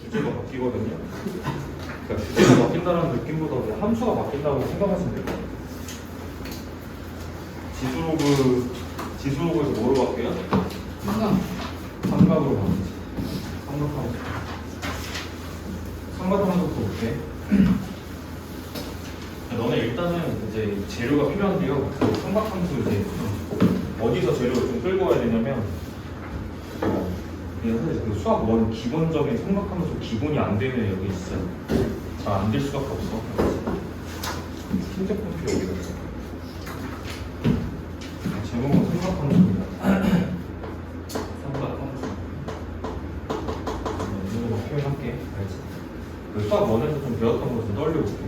주제가 바뀌거든요. 그러니까 주제가 바뀐다는 느낌보다 그냥 함수가 바뀐다고 생각하시면 돼요. 지수로그에서 뭐로 바뀌어요? 삼각으로 바뀌지. 삼각함수. 삼각함수도 어때? 너네 일단은 이제 재료가 필요한데요. 그 삼각함수 이제 어디서 재료를 좀 끌고 와야 되냐면 그냥 사실 그 수학 원 기본적인 삼각함수 기본이 안 되면 여기 진짜 잘 안 될 수밖에 없어. 신제품 필요 여기다 있어. 제목은 삼각함수입니다. 삼각함수. 이 정도만 표현할게. 알지? 그 수학 원에서 좀 배웠던 거 좀 떠올려볼게.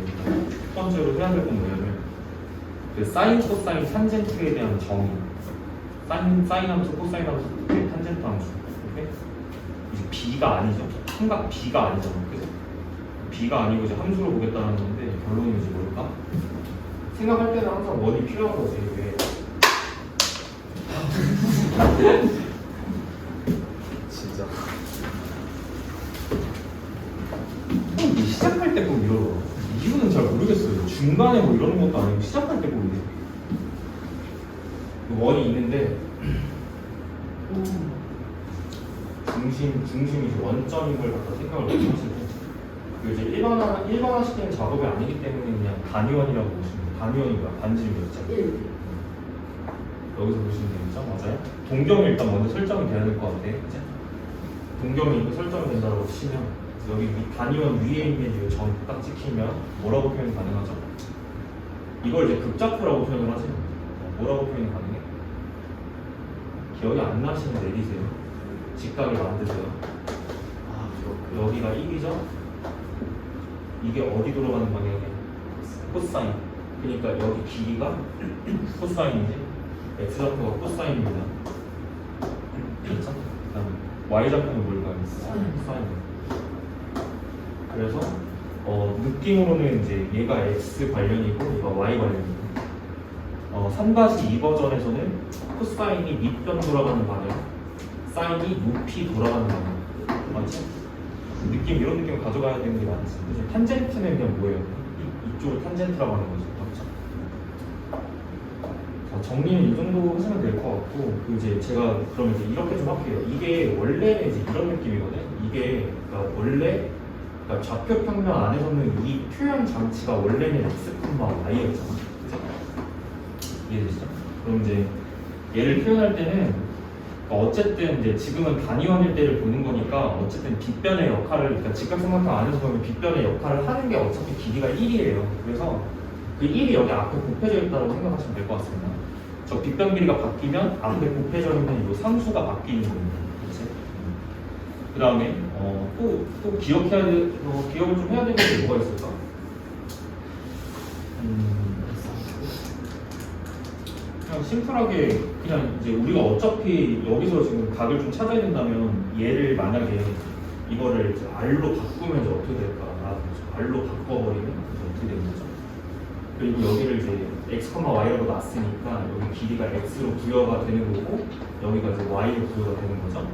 첫 번째로 해야 될 건 뭐냐면 그 사인, 코사인, 탄젠트에 대한 정의. 사인 함수, 코사인 함수, 탄젠트 함수. 오케이? 이제 B가 아니죠. 삼각 B가 아니잖아. 그죠? B가 아니고 이제 함수로 보겠다는 건데 결론은 이제 뭘까? 생각할 때는 항상 원이 필요한 거지. 왜? 진짜. 이 시작할 때 꼭 이러더라고. 이유는 잘 모르겠어요. 중간에 뭐 이러는 것도 아니고 시작할 때 꼭 이래. 원이 있는데 중심이 이제 원점인 걸 갖다 생각을 못 하시고 그 이제 일반화시키는 작업이 아니기 때문에 그냥 단위원이라고 보시면 돼요. 단위원이 뭐야? 반지름이었죠. 여기서 보시면 되겠죠? 맞아요? 동경이 일단 먼저 설정이 돼야 될 것 같아. 그치? 동경이 이거 설정이 된다고 치면 여기 단위원 위에 있는 이 점 딱 찍히면 뭐라고 표현 가능하죠? 이걸 이제 극좌표라고 표현을 하세요. 뭐라고 표현이 가능해? 기억이 안 나시면 내리세요. 직각을 만드세요. 여기가 1이죠? 이게 어디 돌아가는 방향이야? 코사인. 그러니까 여기 길이가 코사인이지? x좌표가 코사인입니다. 그렇죠? 그다음 y좌표는 뭘까요? 사인. 그래서 느낌으로는 이제 얘가 x 관련이고 얘가 y 관련이고 3-2 버전에서는 코사인이 밑변 돌아가는 방향, 사인이 높이 돌아가는 방향. 맞지? 느낌 이런 느낌을 가져가야 되는 게 맞지. 그래서 탄젠트는 그냥 뭐예요? 이쪽을 탄젠트라고 하는 거죠. 맞죠? 자, 정리는 이 정도 하시면 될 것 같고, 이제 제가 그러면 이제 이렇게 좀 할게요. 이게 원래는 이제 이런 느낌이거든. 이게 그러니까 원래 그러니까 좌표 평면 안에서는 이 표현 장치가 원래는 x, y였잖아. 그죠? 이해되시죠? 그럼 이제 얘를 표현할 때는 어쨌든 이제 지금은 단위원일 때를 보는 거니까 어쨌든 빗변의 역할을 그러니까 직각삼각형 안에서 보면 빗변의 역할을 하는 게 어차피 길이가 1이에요. 그래서 그 1이 여기 앞에 곱해져 있다고 생각하시면 될 것 같습니다. 저 빗변 길이가 바뀌면 앞에 곱해져 있는 이 상수가 바뀌는 겁니다. 그렇지? 그 다음에 또 기억을 좀 해야 되는 게 뭐가 있을까? 그냥 심플하게 그냥 이제 우리가 어차피 여기서 지금 각을 좀 찾아야 된다면 얘를 만약에 이거를 이제 R로 바꾸면 이제 어떻게 될까? R로 바꿔버리면 이제 어떻게 되는 거죠? 그리고 여기를 이제 x, y라고 놨으니까 여기 길이가 x로 부여가 되는 거고 여기가 이제 y로 부여가 되는 거죠.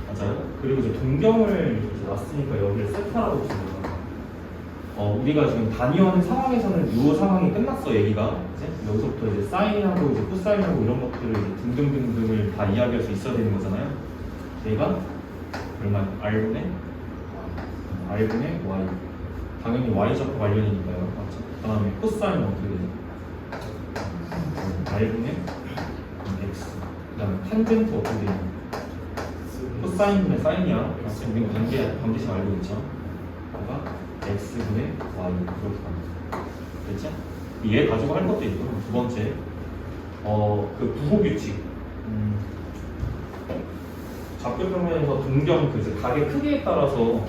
맞아요? 그리고 이제 동경을 이제 놨으니까 여기를 세타라고 줍니다. 우리가 지금 단위원 상황에서는 이 상황이 끝났어 얘기가. 이제 여기서부터 이제 사인하고 이제 코사인하고 이런 것들을 이제 등등등등을 다 이야기할 수 있어야 되는 거잖아요. 얘가 얼마? r분의 y. 당연히 y좌표 관련이니까요. 맞죠? 그 다음에 코사인은 어떻게 되죠? r분의 x. 그 다음에 탄젠트 어떻게 되냐? 코사인분의 사인이야. 우리가 관계식 알고 있죠? 뭐가? x분의 y 이렇게 갑니다. 됐죠? 얘 가지고 할 것도 있고 두 번째 그 부호규칙 좌표 평면에서 동경 그 이제 각의 크기에 따라서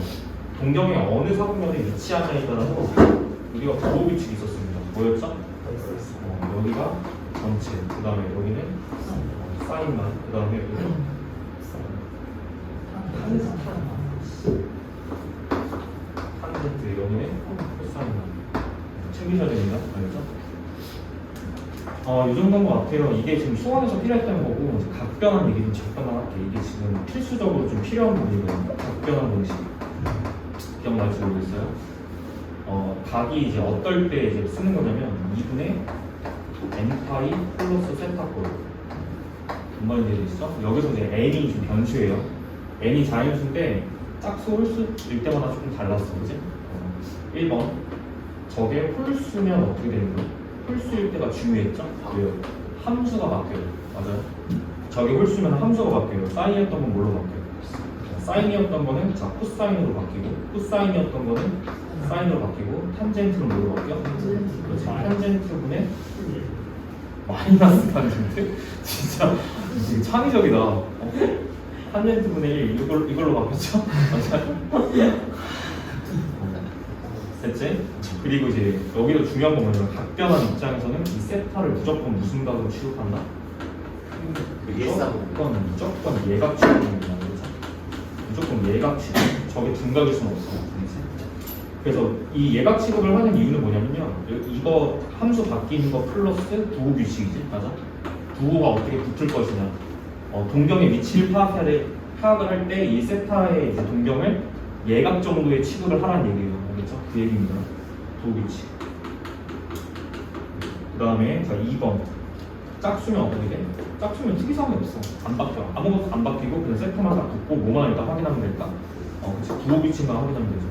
동경의 어느 사분면에 위치하냐에 따라서 우리가 부호규칙이 있었습니다. 뭐였죠? 여기가 전체 그 다음에 여기는 사인만 그 다음에 여기는 탄젠트 여기는 코사인만 챙기셔야 됩니다. 알죠? 이 정도인 것 같아요. 이게 지금 수원에서 필요했던 거고 각변환 얘기 좀 잠깐만 할게요. 이게 지금 필수적으로 좀 필요한 부분이거든요. 각변환 공식. 기억날지 모르겠어요. 각이 이제 어떨 때 이제 쓰는 거냐면 2분의 n파이 플러스 세타꼴. 뭔 말인지 되시죠? 여기서 이제 n이 좀 변수예요. n이 자연수인데 짝수 홀수일 때마다 조금 달랐어, 그지? 1번. 저게 홀수면 어떻게 되는 거예요? 홀수일 때가 중요했죠? 왜요? 함수가 바뀌어요. 맞아요? 저게 홀수면 함수가 바뀌어요. 사인이었던 건 뭘로 바뀌어요? 사인이었던 거는 자 코사인으로 바뀌고, 코사인이었던 거는 사인으로 바뀌고, 탄젠트는 뭘로 바뀌어? 그렇지. 탄젠트분의 마이너스 탄젠트? 진짜 되게 창의적이다. 탄젠트분의 1 이걸로 바뀌었죠? 맞아요? 됐지? 그리고 이제 여기서 중요한 건 뭐냐면 각변한 입장에서는 이 세타를 무조건 무슨 각으로 취급한다? 무조건 예각 취급입니다. 무조건 예각 취급. 저게 둔각일 수는 없어. 그래서 이 예각 취급을 하는 이유는 뭐냐면요. 이거 함수 바뀌는 거 플러스 부호 규칙이지, 맞아? 부호가 어떻게 붙을 것이냐. 동경의 위치를 파악을 할 때 이 세타의 이제 동경을 예각 정도의 취급을 하라는 얘기예요. 알겠죠? 그 얘기입니다. 부호 규칙. 그 다음에 자 2번. 짝수면 어떻게 돼? 짝수면 특이사항이 없어. 안 바뀌어. 아무것도 안 바뀌고 그냥 세트만 딱 붙고 뭐만 일단 확인하면 될까? 그치. 부호 규칙만 확인하면 되죠.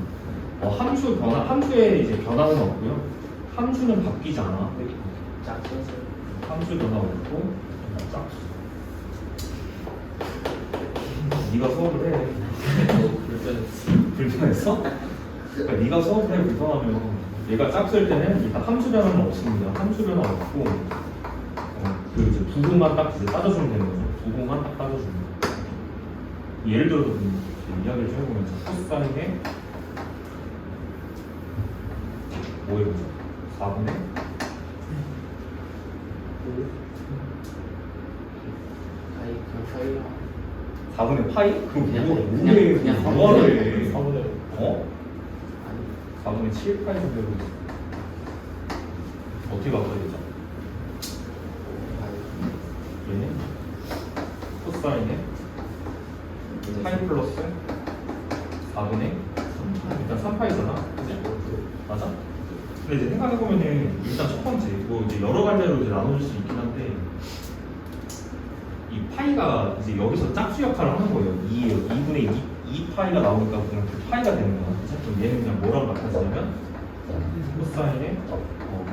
함수의 이제 변화는 없고요. 함수는 바뀌지 않아. 함수 변화 없고 짝수. 네가 수업을 해. 불편했어? 그러니까 네가 수업을 해. 불편하면 얘가 짝수일 때는 일단 함수 변화는 없습니다. 함수 변화 없고 그 이제 부호만 딱 이제 따져주면 되는 거죠. 부호만 딱 따져주면. 예를 들어서 이야기를 좀 해보면 코사인의 뭐 해보죠? 4분의 4분의 파이? 그럼 그냥 뭐하래? 4분의 7 파이 정도로 어떻게 바꿔야 되죠? 얘는 코사인의 파이 플러스 4분의 일단 3파이잖아, 그치? 맞아? 근데 이제 생각해보면은 일단 첫 번째 뭐 이제 여러 갈래로 이제 나눠줄 수 있긴 한데 이 파이가 이제 여기서 짝수 역할을 하는 거예요. 2예요. 2분의 2 파이가 나오니까 그냥 그 파이가 되는 거야. 그럼 얘는 그냥 뭐랑 같아지냐면 코사인의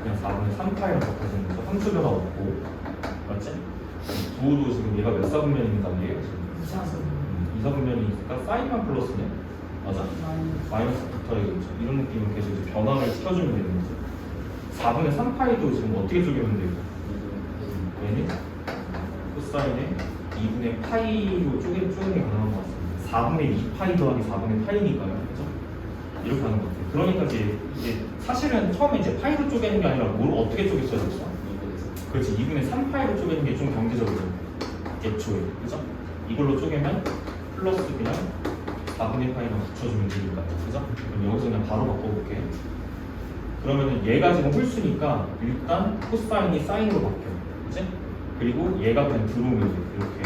그냥 4분의 3파이랑 같아지는 거죠. 함수 변화 없고, 맞지? 부호도 지금 얘가 몇 사분면인가 이게요? 2사분면이 있으니까 사인만 플러스네. 맞아? 마이너스 붙어야겠죠. 이런 느낌은 계속 이제 변화를 시켜주면 되는 거죠. 4분의 3파이도 지금 어떻게 쪼개면 돼요? 얘는 코사인의 2분의 파이로 쪼개는 게 가능한 것 같습니다. 4분의 2파이 더하기 4분의 파이니까요. 그죠? 이렇게 하는 것 같아요. 그러니까 이제 사실은 처음에 이제 파이로 쪼개는 게 아니라 뭘 어떻게 쪼갰어야 됐어? 그렇지. 2분의 3파이로 쪼개는 게 좀 경제적이죠. 애초에. 그죠? 이걸로 쪼개면 플러스 그냥 4분의 파이랑 붙여주면 되니까. 그죠? 그럼 여기서 그냥 바로 바꿔볼게. 그러면은 얘가 지금 홀수니까 일단 코사인이 사인으로 바뀌어요. 그치? 그리고 얘가 그냥 들어오면 돼. 이렇게.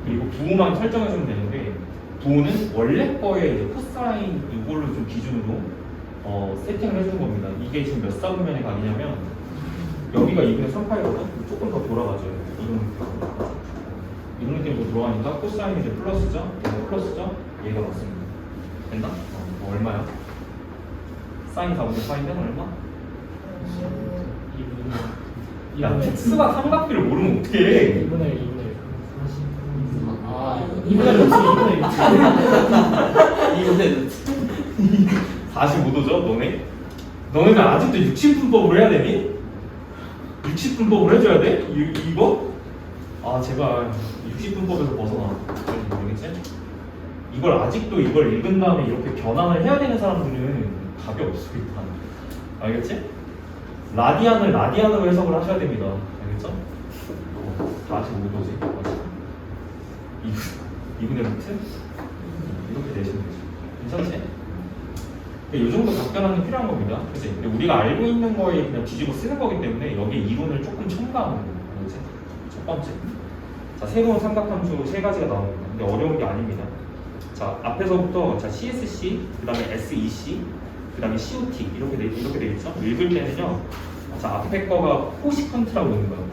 그리고 부호만 설정해주면 되는데 부호는 원래 거에 이제 코사인 이걸로 좀 기준으로 세팅을 해주는 겁니다. 이게 지금 몇 사분면의 각이냐면 여기가 2분의 3파이거든? 조금 더 돌아가죠. 이런 느낌으로 돌아가니까 코사인이 이제 플러스죠? 얘가 플러스죠? 얘가 맞습니다. 됐나? 얼마야? 사인 4분의 파이는 얼마? 야, x가 삼각비를 모르면 어떡해? 2분의 1, 2분의 45도죠, 너네? 너네는 아직도 60분법을 해야 되니? 60분법을 해줘야 돼? 이거? 아, 제발 60분법에서 벗어나. 모르겠지? 이걸 아직도 이걸 읽은 다음에 이렇게 변환을 해야 되는 사람들은 답이 없어, 일단. 알겠지? 라디안으로 해석을 하셔야 됩니다. 알겠죠? 45도지. 맞아. 2분의 루트? 이렇게 내시면 되죠. 괜찮지? 이 정도 답변하는 게 필요한 겁니다. 그치? 근데 우리가 알고 있는 거에 그냥 뒤집어 쓰는 거기 때문에 여기에 이론을 조금 첨가하는 거예요. 그치? 첫 번째. 자, 새로운 삼각함수 3가지가 나옵니다. 근데 어려운 게 아닙니다. 자, 앞에서부터 자, CSC, 그 다음에 SEC, 그 다음에 COT 이렇게 돼 있죠? 읽을 때는요. 자, 앞에 거가 코시컨트라고 있는 거예요.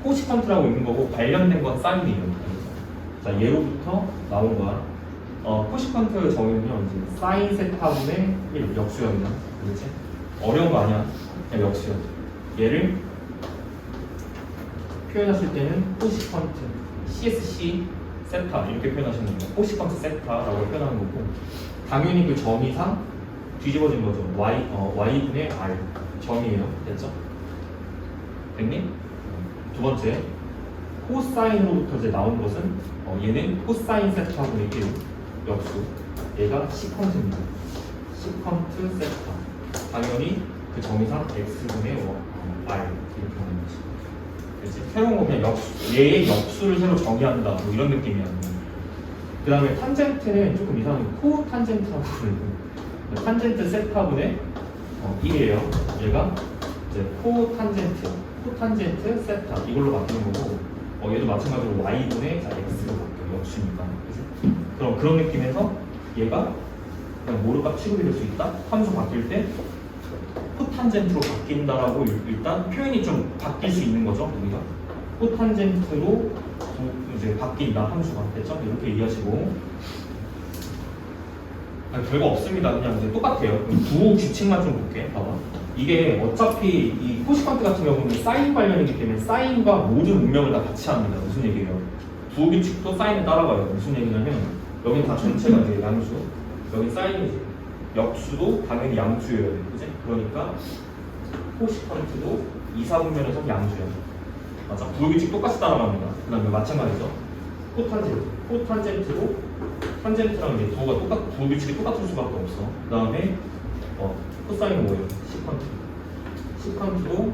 코시컨트라고 있는 거고 관련된 건 사인이에요. 자, 예로부터 나온 거야. 코시컨트 정의는요. 이제 사인 세타분의 1 역수형이야. 그렇지? 어려운 거 아니야. 그냥 역수형. 얘를 표현하실 때는 코시컨트 CSC 세타 이렇게 표현하시는 거예요. 코시컨트 세타라고 표현하는 거고 당연히 그 정의상 뒤집어진 거죠. y분의 r 정의예요. 됐죠? 됐니? 두 번째 코사인으로부터 이제 나온 것은 얘는 코사인 세타분의 1 역수 얘가 시컨트입니다. 시컨트 세타 당연히 그 정의상 x분의 r 이렇게 하는 거지. 그치? 새로운 거 그냥 얘의 역수를 새로 정의한다 뭐 이런 느낌이야. 그 다음에 탄젠트는 조금 이상한 코탄젠트라고 부르고 탄젠트 세타분의 1이에요. 얘가 이제 코탄젠트 세타 이걸로 바뀌는 거고 얘도 마찬가지로 y분의 x로 바뀌어요. 역수니까. 그럼 그런 느낌에서 얘가 그냥 모르값 취급이 될 수 있다. 함수 바뀔 때 코탄젠트로 바뀐다라고 일단 표현이 좀 바뀔 수 있는 거죠. 우리가 코탄젠트로 이제 바뀐다 함수가 됐죠? 이렇게 이해하시고 별거 없습니다. 그냥 이제 똑같아요. 두 규칙만 좀 볼게. 봐봐. 이게 어차피 이 코시컨트 같은 경우는 사인 관련이기 때문에 사인과 모든 운명을 다 같이 합니다. 무슨 얘기예요? 두 규칙도 사인에 따라가요. 무슨 얘기냐면 여기는 다 전체가 이제 양수, 여기 사인이지. 역수도 당연히 양수여야 돼. 그지? 그러니까 코시컨트도 2, 4분면에서 양수야. 맞아. 두 규칙 똑같이 따라갑니다. 그 다음에 마찬가지죠. 코탄젠트도 탄젠트랑 이제 두 규칙이 똑같을 수밖에 없어. 그 다음에 코사인 뭐예요? 시컨트도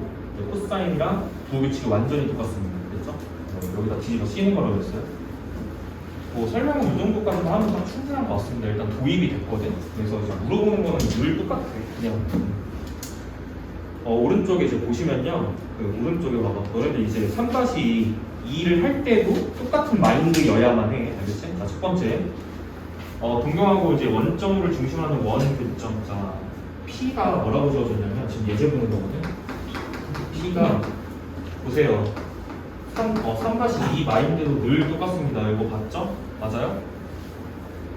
코사인이랑 두 규칙이 완전히 똑같습니다. 됐죠? 여기다 뒤집어 씌는 거라고 했어요. 뭐 설명은 이 정도까지만 하면 다 충분한 것 같습니다. 일단 도입이 됐거든. 그래서 이제 물어보는 거는 늘 똑같아. 그냥 오른쪽에 이제 보시면요. 그 오른쪽에 봐봐. 너네들 이제 3-2를 할 때도 똑같은 마인드여야만 해. 알겠지? 자, 첫 번째. 동경하고 이제 원점을 중심하는 원 교점. 자, P가 뭐라고 주어졌냐면 지금 예제 보는 거거든. P가 보세요. 3-2 마인드도 늘 똑같습니다. 이거 봤죠? 맞아요?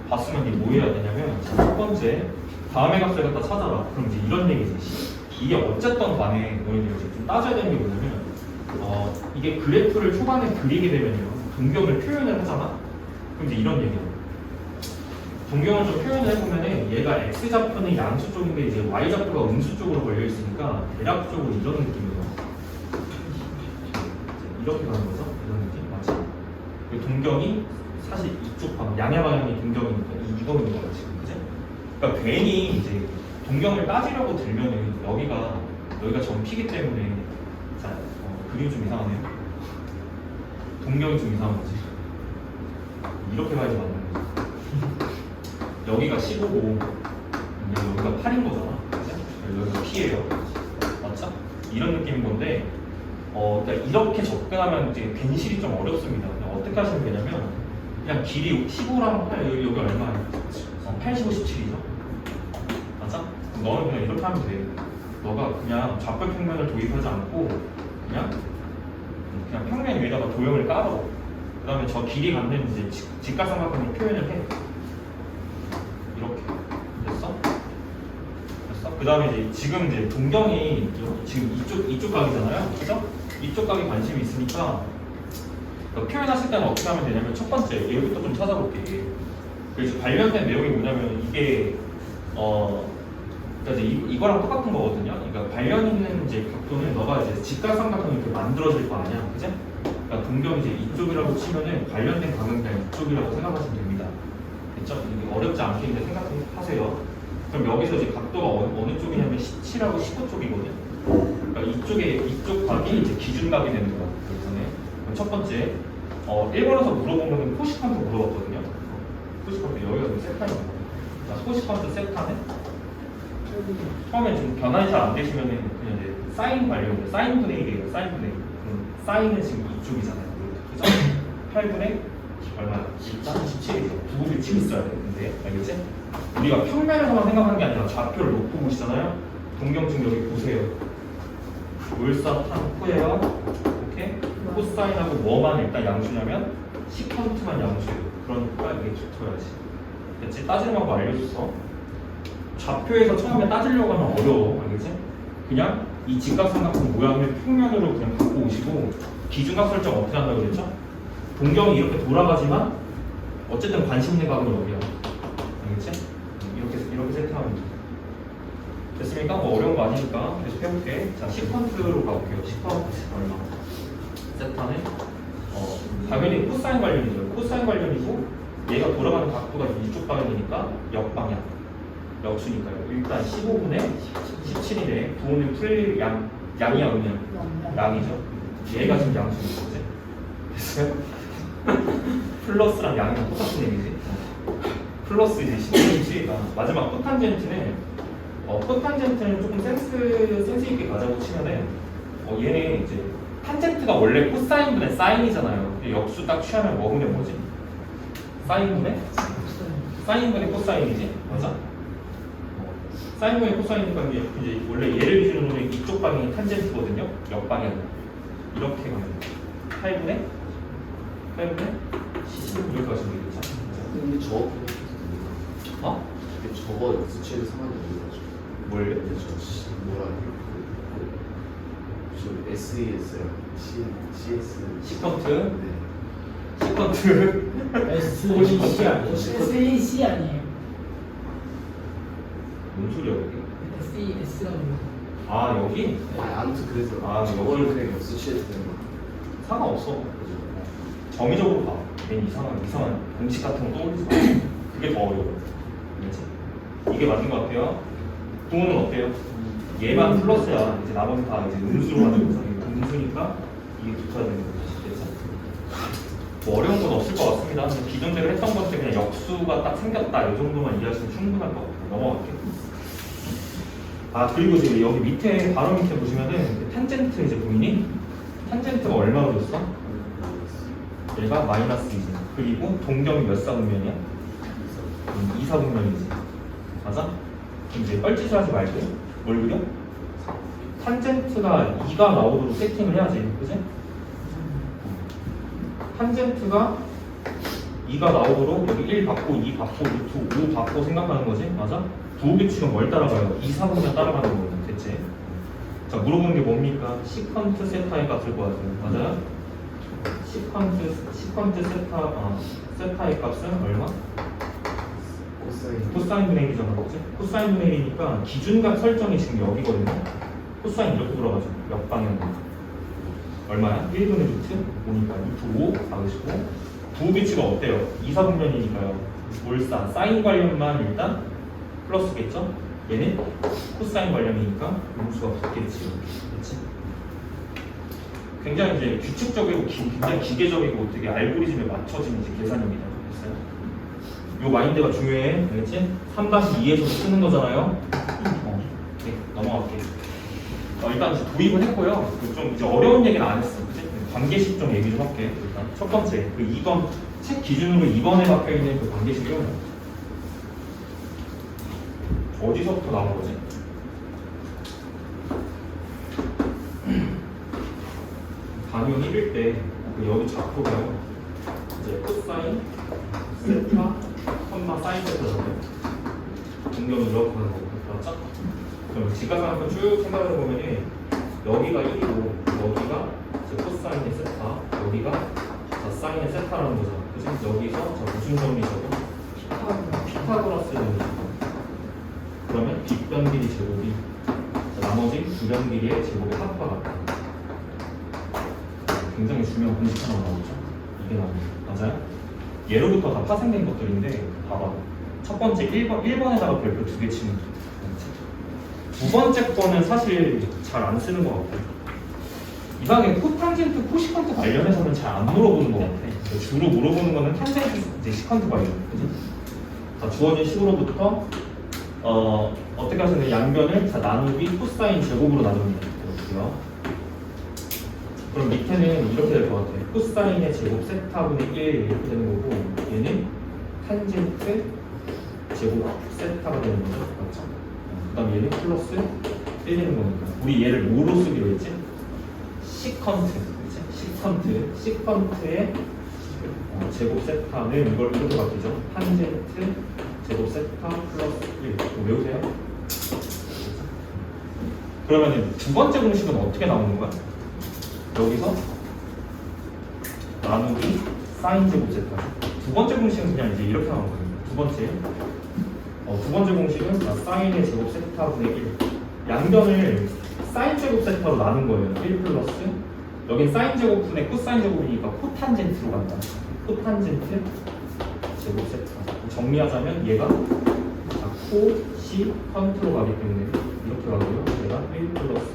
봤으면 이게 뭐 해야 되냐면 첫 번째 다음의 값을 갖다 찾아라. 그럼 이제 이런 얘기지. 이게 어쨌든 간에 너희들이 좀 따져야 되는 게 뭐냐면 이게 그래프를 초반에 그리게 되면요. 동경을 표현을 하잖아? 그럼 이제 이런 얘기야. 동경을 좀 표현을 해보면은 얘가 x좌표는 양수 쪽인데 이제 y좌표가 음수 쪽으로 걸려 있으니까 대략적으로 이런 느낌이에요. 이렇게 가는 거죠? 이런 느낌? 맞지? 동경이 사실 이쪽 방향, 양의 방향이 동경이니까 이거 있는 거야 지금, 그지? 그러니까 괜히 이제 동경을 따지려고 들면은 여기가 전 P기 때문에 자, 그림이 좀 이상하네요. 동경이 좀 이상한 거지. 이렇게 가야지 맞는 거지. 여기가 15고 여기가 8인 거잖아. 그치? 여기가 P예요. 맞죠? 이런 느낌인 건데 그러니까 이렇게 접근하면 이제 괜시리 좀 어렵습니다. 어떻게 하시면 되냐면 그냥 길이 15랑 8 여기 얼마예요? 8, 15, 17이죠? 맞아? 너는 그냥 이렇게 하면 돼. 너가 그냥 좌표 평면을 도입하지 않고 그냥 평면 위에다가 도형을 깔아. 그 다음에 저 길이 갖는 이제 직각삼각형을 표현을 해. 이렇게 됐어? 그 다음에 이제 지금 이제 동경이 지금 이쪽 각이잖아요, 그죠? 이쪽 각에 관심이 있으니까 표현하실 때는 어떻게 하면 되냐면 첫 번째 여기부터 좀 찾아볼게. 그래서 관련된 내용이 뭐냐면 이게 그러니까 이제 이거랑 똑같은 거거든요. 그러니까 관련 있는 이제 각도는 너가 이제 직각삼각형이 이렇게 만들어질 거 아니야, 그지? 그러니까 동경이 이제 이쪽이라고 치면은 관련된 각은 그냥 이쪽이라고 생각하시면 됩니다. 됐죠? 이게 어렵지 않게 이제 생각하세요. 그럼 여기서 이제 각도가 어느 쪽이냐면 17하고 15 쪽이거든. 그러니까 이쪽 각이 이제 기준각이 되는 거야. 그럼 첫 번째, 1번에서 물어보면 코시컨트 물어봤거든요. 코시컨트 여기가 좀 세타입니다. 자, 코시컨트 세타는 처음에 좀 변환이 잘 안 되시면은 그냥 이제 사인 관련, 사인 분의 1이에요. 사인 분의 1. 그럼 사인은 지금 이쪽이잖아요. 그죠? 8분의 얼마야? 17이죠. 부호비 7 있어야 되는데 알겠지? 우리가 평면에서만 생각하는 게 아니라 좌표를 놓고 보시잖아요. 동경증 여기 보세요. 물사탄 후에요. 이렇게 코사인하고 뭐만 일단 양수냐면 시컨트만 양수예요. 그러니까 이게 붙어야지. 됐지? 따지는 방법 알려줬어. 좌표에서 처음에 따지려고 하면 어려워. 알겠지? 그냥 이 직각삼각형 모양을 평면으로 그냥 갖고 오시고 기준각 설정 어떻게 한다고 그랬죠? 동경이 이렇게 돌아가지만 어쨌든 관심 있는 각은 여기야. 알겠지? 이렇게 세팅하면 돼. 됐습니까? 뭐 어려운 거 아니니까 계속 해볼게. 자, 시컨트로 가볼게요. 시컨트 얼마? 세타는 당연히 코사인 관련이죠. 코사인 관련이고 얘가 돌아가는 각도가 이쪽 방향이니까 역방향. 역수니까요. 일단 15분에 17이네. 부호는 풀 양이야, 그냥 양이죠. 얘가 지금 양수인 거지. 됐어요? 플러스랑 양이랑 똑같은 얘기지. 플러스 이제 16가 마지막 코탄젠트는 코탄젠트는 조금 센스 있게 가자고 치면은 얘네 이제 탄젠트가 원래 코사인분의 사인이잖아요. 역수 딱 취하면 먹으면 뭐지? 사인분의 코사인이지, 맞아? 사인분의 코사인이니까 이제 원래 얘를 기준으로 이쪽 방향이 탄젠트거든요. 역방향 이렇게 가면 8분의 16까지 되겠죠. 근데 저거 근데 저거 역수치에도 상관이 없는 거죠. 뭘요? 근데 저 뭐라 저 SES요. CS 시컨트? 네. 시컨트 SEC 아니에요? SEC 아니에요? 뭔 소리야 여기? SES가 뭐예요? 아 여기? 아무튼 그래서 저걸 그냥 역수치에서 되는 거. 상관없어. 정의적으로 봐. 괜히 이상한 공식 같은 거 떠올리지 마. 그게 더 어려워. 그렇지? 이게 맞는 것 같아요. 부호는 어때요? 얘만 플러스야. 이제 나머지 다 이제 음수로 가는 거죠. 음수니까 이게 붙어야 되는 거죠. 그래서 뭐 어려운 건 없을 것 같습니다. 그냥 기존대로 했던 것들 그냥 역수가 딱 생겼다. 이 정도만 이해하시면 충분할 것 같아요. 넘어갈게요. 그리고 지금 여기 밑에 바로 밑에 보시면은 탄젠트 이제 보이니? 탄젠트가 얼마로 줬어? 얘가 마이너스 2지. 그리고 동경이 몇 사분면이야? 2사분면이지. 맞아? 이제 뻘짓을 하지 말고 뭘 그려? 탄젠트가 2가 나오도록 세팅을 해야지. 그지? 탄젠트가 2가 나오도록 여기 1 받고 2 받고 루트 5 받고 생각하는 거지. 맞아? 부호규칙은 뭘 따라가요? 2사분면 따라가는 거거든. 됐지? 자, 물어보는 게 뭡니까? 시컨트 세타의 값을 구하세요. 맞아요? 시컨트 세타의 값은 얼마? 코사인 분의 1이잖아, 그치? 코사인 분의 1이니까 기준각 설정이 지금 여기거든요. 코사인 이렇게 돌아가죠. 역방향으로. 얼마야? 1분의 루트 5니까 루트 5 받으시고 부호규칙은 어때요? 2사분면이니까요. 몰사, 사인 관련만 일단 플러스겠죠? 얘는 코사인 관련이니까 음수가 붙겠지. 그치? 굉장히 이제 규칙적이고 굉장히 기계적이고 되게 알고리즘에 맞춰진 이제 계산입니다. 됐어요? 요 마인드가 중요해. 알겠지? 3-2에서 쓰는 거잖아요. 네, 넘어갈게요. 일단 이제 도입을 했고요. 좀 이제 어려운 얘기는 안 했어. 그치? 관계식 좀 얘기 좀 할게요. 일단 첫 번째, 그 2번 책 기준으로 2번에 박혀 있는 그 관계식은 어디서부터 나온 거지? 단위 1일 때 여기 좌표가요. 이제 코사인, 세타, 콤마 사인 세타잖아요. 동경은 이렇게 하는 거고, 맞죠? 그럼 직각삼각형 쭉 생각해 보면은 여기가 1이고 여기가 이제 코사인의 세타, 여기가 자, 사인의 세타라는 거잖아. 그치? 여기서 자, 무슨 정리적으로? 피타고라스 정리적으로. 그러면 뒷변 길이 제곱이 나머지 주변 길이의 제곱의 합과 같다. 굉장히 중요한 공식 하나 나오죠. 이게 나옵니다. 맞아요? 예로부터 다 파생된 것들인데 봐봐. 첫 번째 1번에다가 별표 2개 치는 거. 두 번째 거는 사실 잘 안 쓰는 것 같아요. 이상하게 코탄젠트, 코시컨트 관련해서는 잘 안 물어보는 것 같아. 주로 물어보는 거는 탄젠트, 이제 시컨트 관련. 그지? 자, 주어진 식으로부터 어떻게 하시면 양변을 자, 나누기 코사인 제곱으로 나눕니다. 이렇게요. 그럼 밑에는 이렇게 될 것 같아요. 코사인의 제곱 세타분의 1 이렇게 되는 거고 얘는 탄젠트 제곱 세타가 되는 거죠. 맞죠? 그 다음 얘는 플러스 1 되는 거니까 우리 얘를 뭐로 쓰기로 했지? 시컨트 그치? 시컨트의 제곱 세타는 이걸 이렇게 바뀌죠. 탄젠트 제곱 세타 플러스 1 이거 외우세요? 그러면 두 번째 공식은 어떻게 나오는 거야? 여기서 나누기 사인 제곱 세타. 두 번째 공식은 그냥 이제 이렇게 나오는 거예요. 두 번째 공식은 사인의 제곱 세타분의 1. 양변을 사인 제곱 세타로 나눈 거예요. 1 플러스 여긴 사인 제곱분의 코사인 제곱이니까 코탄젠트로 간다. 코탄젠트 제곱 세타. 정리하자면 얘가 코, 컨트로 가기 때문에 이렇게 가고요. 얘가 1 플러스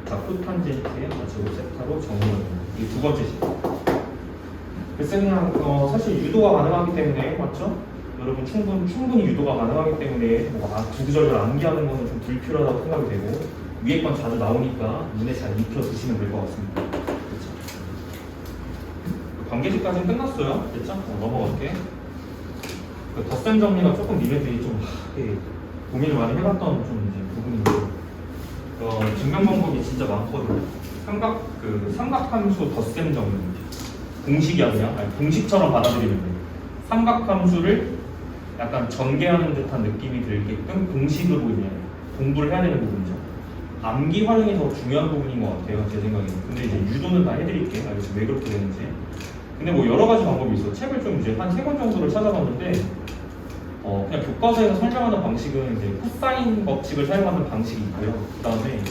코탄젠트의 제곱 세타로 정리합니다. 이게 두 번째 식. 그래서 그냥 사실 유도가 가능하기 때문에 맞죠? 여러분 충분히 유도가 가능하기 때문에 두 구절을 암기하는 거는 좀 불필요하다고 생각이 되고 위에 건 자주 나오니까 눈에 잘 익혀 두시면 될 것 같습니다. 그렇죠? 관계식까지는 끝났어요. 됐죠? 넘어갈게. 그 덧셈 정리가 조금 니네들이 좀 고민을 많이 해봤던 좀 이제 부분인데 증명 방법이 진짜 많거든요. 삼각함수 덧셈 정리. 공식이 아니라 공식처럼 받아들이면 돼요. 삼각함수를 약간 전개하는 듯한 느낌이 들게끔 공식으로 이제 공부를 해야 되는 부분이죠. 암기 활용이 더 중요한 부분인 것 같아요, 제 생각에는. 근데 이제 유도는 다 해드릴게요. 알겠죠? 왜 그렇게 되는지. 근데 뭐 여러 가지 방법이 있어. 책을 좀 이제 한 3권 정도를 찾아봤는데, 그냥 교과서에서 설명하는 방식은 이제 코사인 법칙을 사용하는 방식이 있고요. 그 다음에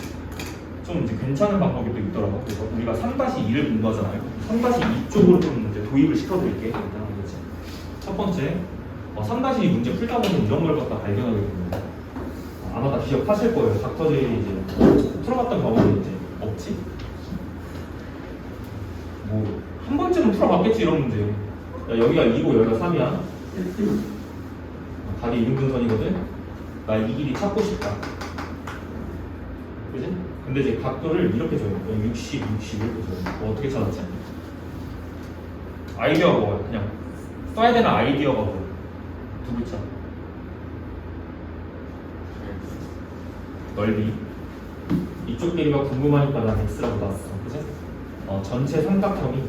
좀 이제 괜찮은 방법이 또 있더라고요. 그래서 우리가 3-2를 공부하잖아요. 3-2 쪽으로 좀 이제 도입을 시켜드릴게요. 일단 알겠지? 첫 번째, 3-2 문제 풀다 보면 이런 걸 갖다 발견하게 됩니다. 아마 다 기억하실 거예요. 닥터들이 이제 풀어봤던 경험이 이제 없지? 뭐, 한 번쯤은 풀어봤겠지, 이런 문제. 야, 여기가 2고 여기가 3이야. 각이 이등분선이거든? 나 이 길이 찾고 싶다. 그지? 근데 이제 각도를 이렇게 줘요. 60 이렇게 줘요. 어떻게 찾았지? 아이디어가 뭐야? 그냥 써야 되는 아이디어가 뭐야? 두 글자. 넓이. 이쪽 길이가 궁금하니까 난 x라고 놨어. 그치? 전체 삼각형이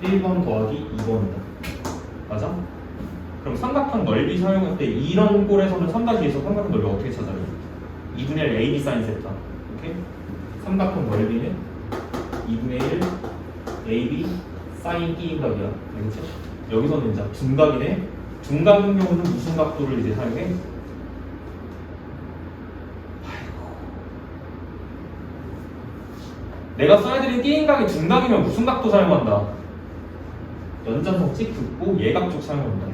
1번 더하기 2번이다. 맞아? 그럼 삼각형 넓이 사용할 때 이런 꼴에서는 3-2에서 삼각형 넓이 어떻게 찾아요? 2분의 1 AB 사인 세타. 오케이? 삼각형 넓이는 2분의 1 AB 사인 B각이야. 알겠지? 여기서는 이제 둔각이네. 둔각인 경우는 무슨 각도를 이제 사용해? 내가 써야되는 D인각이 둔각이면 무슨 각도 사용한다? 연장선 찍 긋고 예각 쪽 사용한다.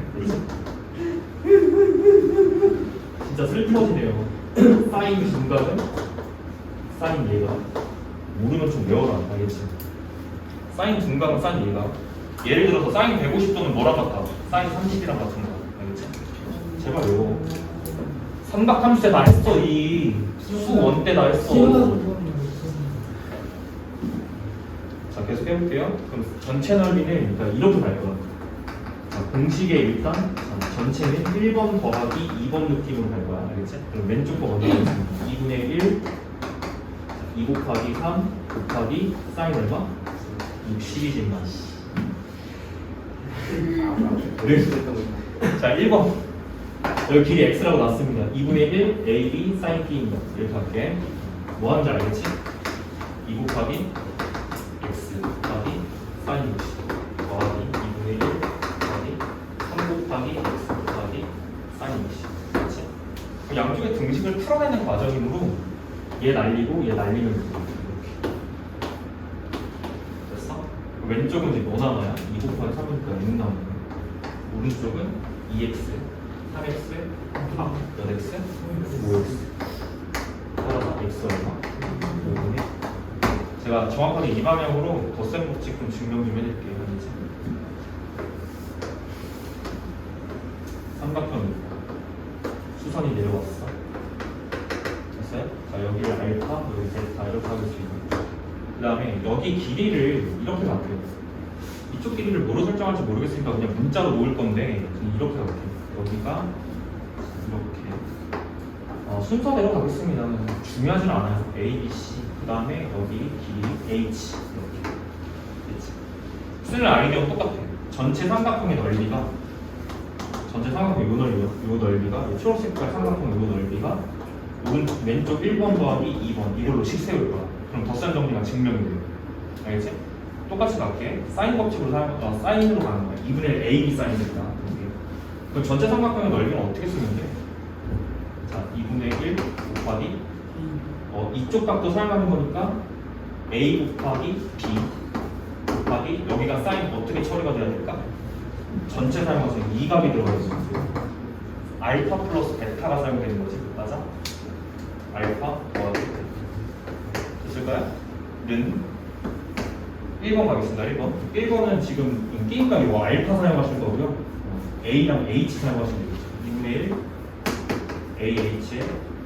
진짜 슬퍼지네요. 사인 둔각은 사인 예각. 모르면 좀 외워라. 알겠지? 사인 둔각은 사인 예각. 예를 들어서 사인 150도는 뭐랑 같아? 사인 30이랑 같은 거. 알겠지? 제발 외워. 삼각함수에 다 했어. 이 수1 때 다 했어. 자, 계속 해볼게요. 그럼 전체 넓이는 일단 이렇게 갈 거야. 자, 공식에 일단 전체는 1번 더하기 2번 느낌으로 갈 거야. 알겠지? 그럼 왼쪽 거 먼저 하겠습니다. 2분의 1 2 곱하기 3 곱하기 사인 얼마? 60이지 만. 자, 1번 여기 길이 x라고 놨습니다. 2분의 1 AB 사인 B입니다. 이렇게 할게. 뭐 하는지 알겠지? 2 곱하기 x 곱하기 사인 60 더하기 2분의 1 더하기 3 곱하기 x 곱하기 사인 60. 그렇지? 그 양쪽의 등식을 풀어내는 과정이므로 얘 날리고 얘 날리면 돼. 이렇게. 됐어? 왼쪽은 이제 뭐 남아야? 2 곱하기 3이니까 6 남아요. 오른쪽은 2x 3x 8x 5x 따라서 x 얼마? 5분의 제가 정확하게 이 방향으로 덧셈 법칙 좀 증명 좀 해드릴게요. 이제 삼각형이 수선이 내려왔어. 됐어요? 자, 여기를 알파, 여기 베타 이렇게 하겠습니다. 그 다음에 여기 길이를 이렇게 갈게요. 이쪽 길이를 뭐로 설정할지 모르겠으니까 그냥 문자로 놓을 건데 그냥 이렇게 갈게요. 여기가 이렇게 순서대로 가겠습니다. 중요하진 않아요. A, B, C 그 다음에 여기 길이 H 이렇게 됐지? 쓸 아이디어는 똑같아요. 전체 삼각형의 넓이가 요 넓이가 이 초록색깔 삼각형 요 넓이가 왼쪽 1번 더하기 2번 이걸로 식 세울 거야. 그럼 덧셈 정리가 증명이 돼요. 알겠지? 똑같이 갈게. 사인 법칙으로 사인으로 가는 거야. 2분의 1 AB 사인이니까. 그럼 전체 삼각형의 넓이는 어떻게 쓰면 돼? 자, 2분의 1 곱하기 이쪽 각도 사용하는 거니까 A 곱하기 B 곱하기 여기가 사인 어떻게 처리가 돼야 될까? 전체 사용하세요. 2값이 들어가 있어요. 알파 플러스 베타가 사용되는 거지. 맞아? 알파 더하기 베타. 됐을까요? 는 1번 가겠습니다. 1번. 1번은 지금 게임감 이거 알파 사용하실 거고요. A랑 H 사용하시면 되겠죠. 2분의 1 AH에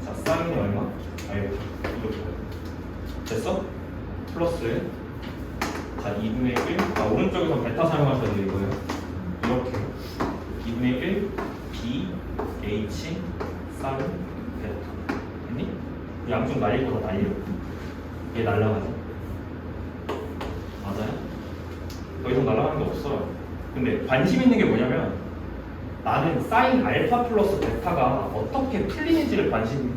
자 사인이 얼마? 알파. 이렇게 됐어? 플러스 자 2분의 1 오른쪽에서 베타 사용하셔야 돼요. 이거요. 이렇게 2분의 1 B H 사인 베타. 됐니? 양쪽 날릴 거다 날려. 얘 날라가죠. 맞아요? 더 이상 날아가는 게 없어요. 근데 관심 있는 게 뭐냐면 나는 사인 알파 플러스 베타가 어떻게 풀리는지를 관심을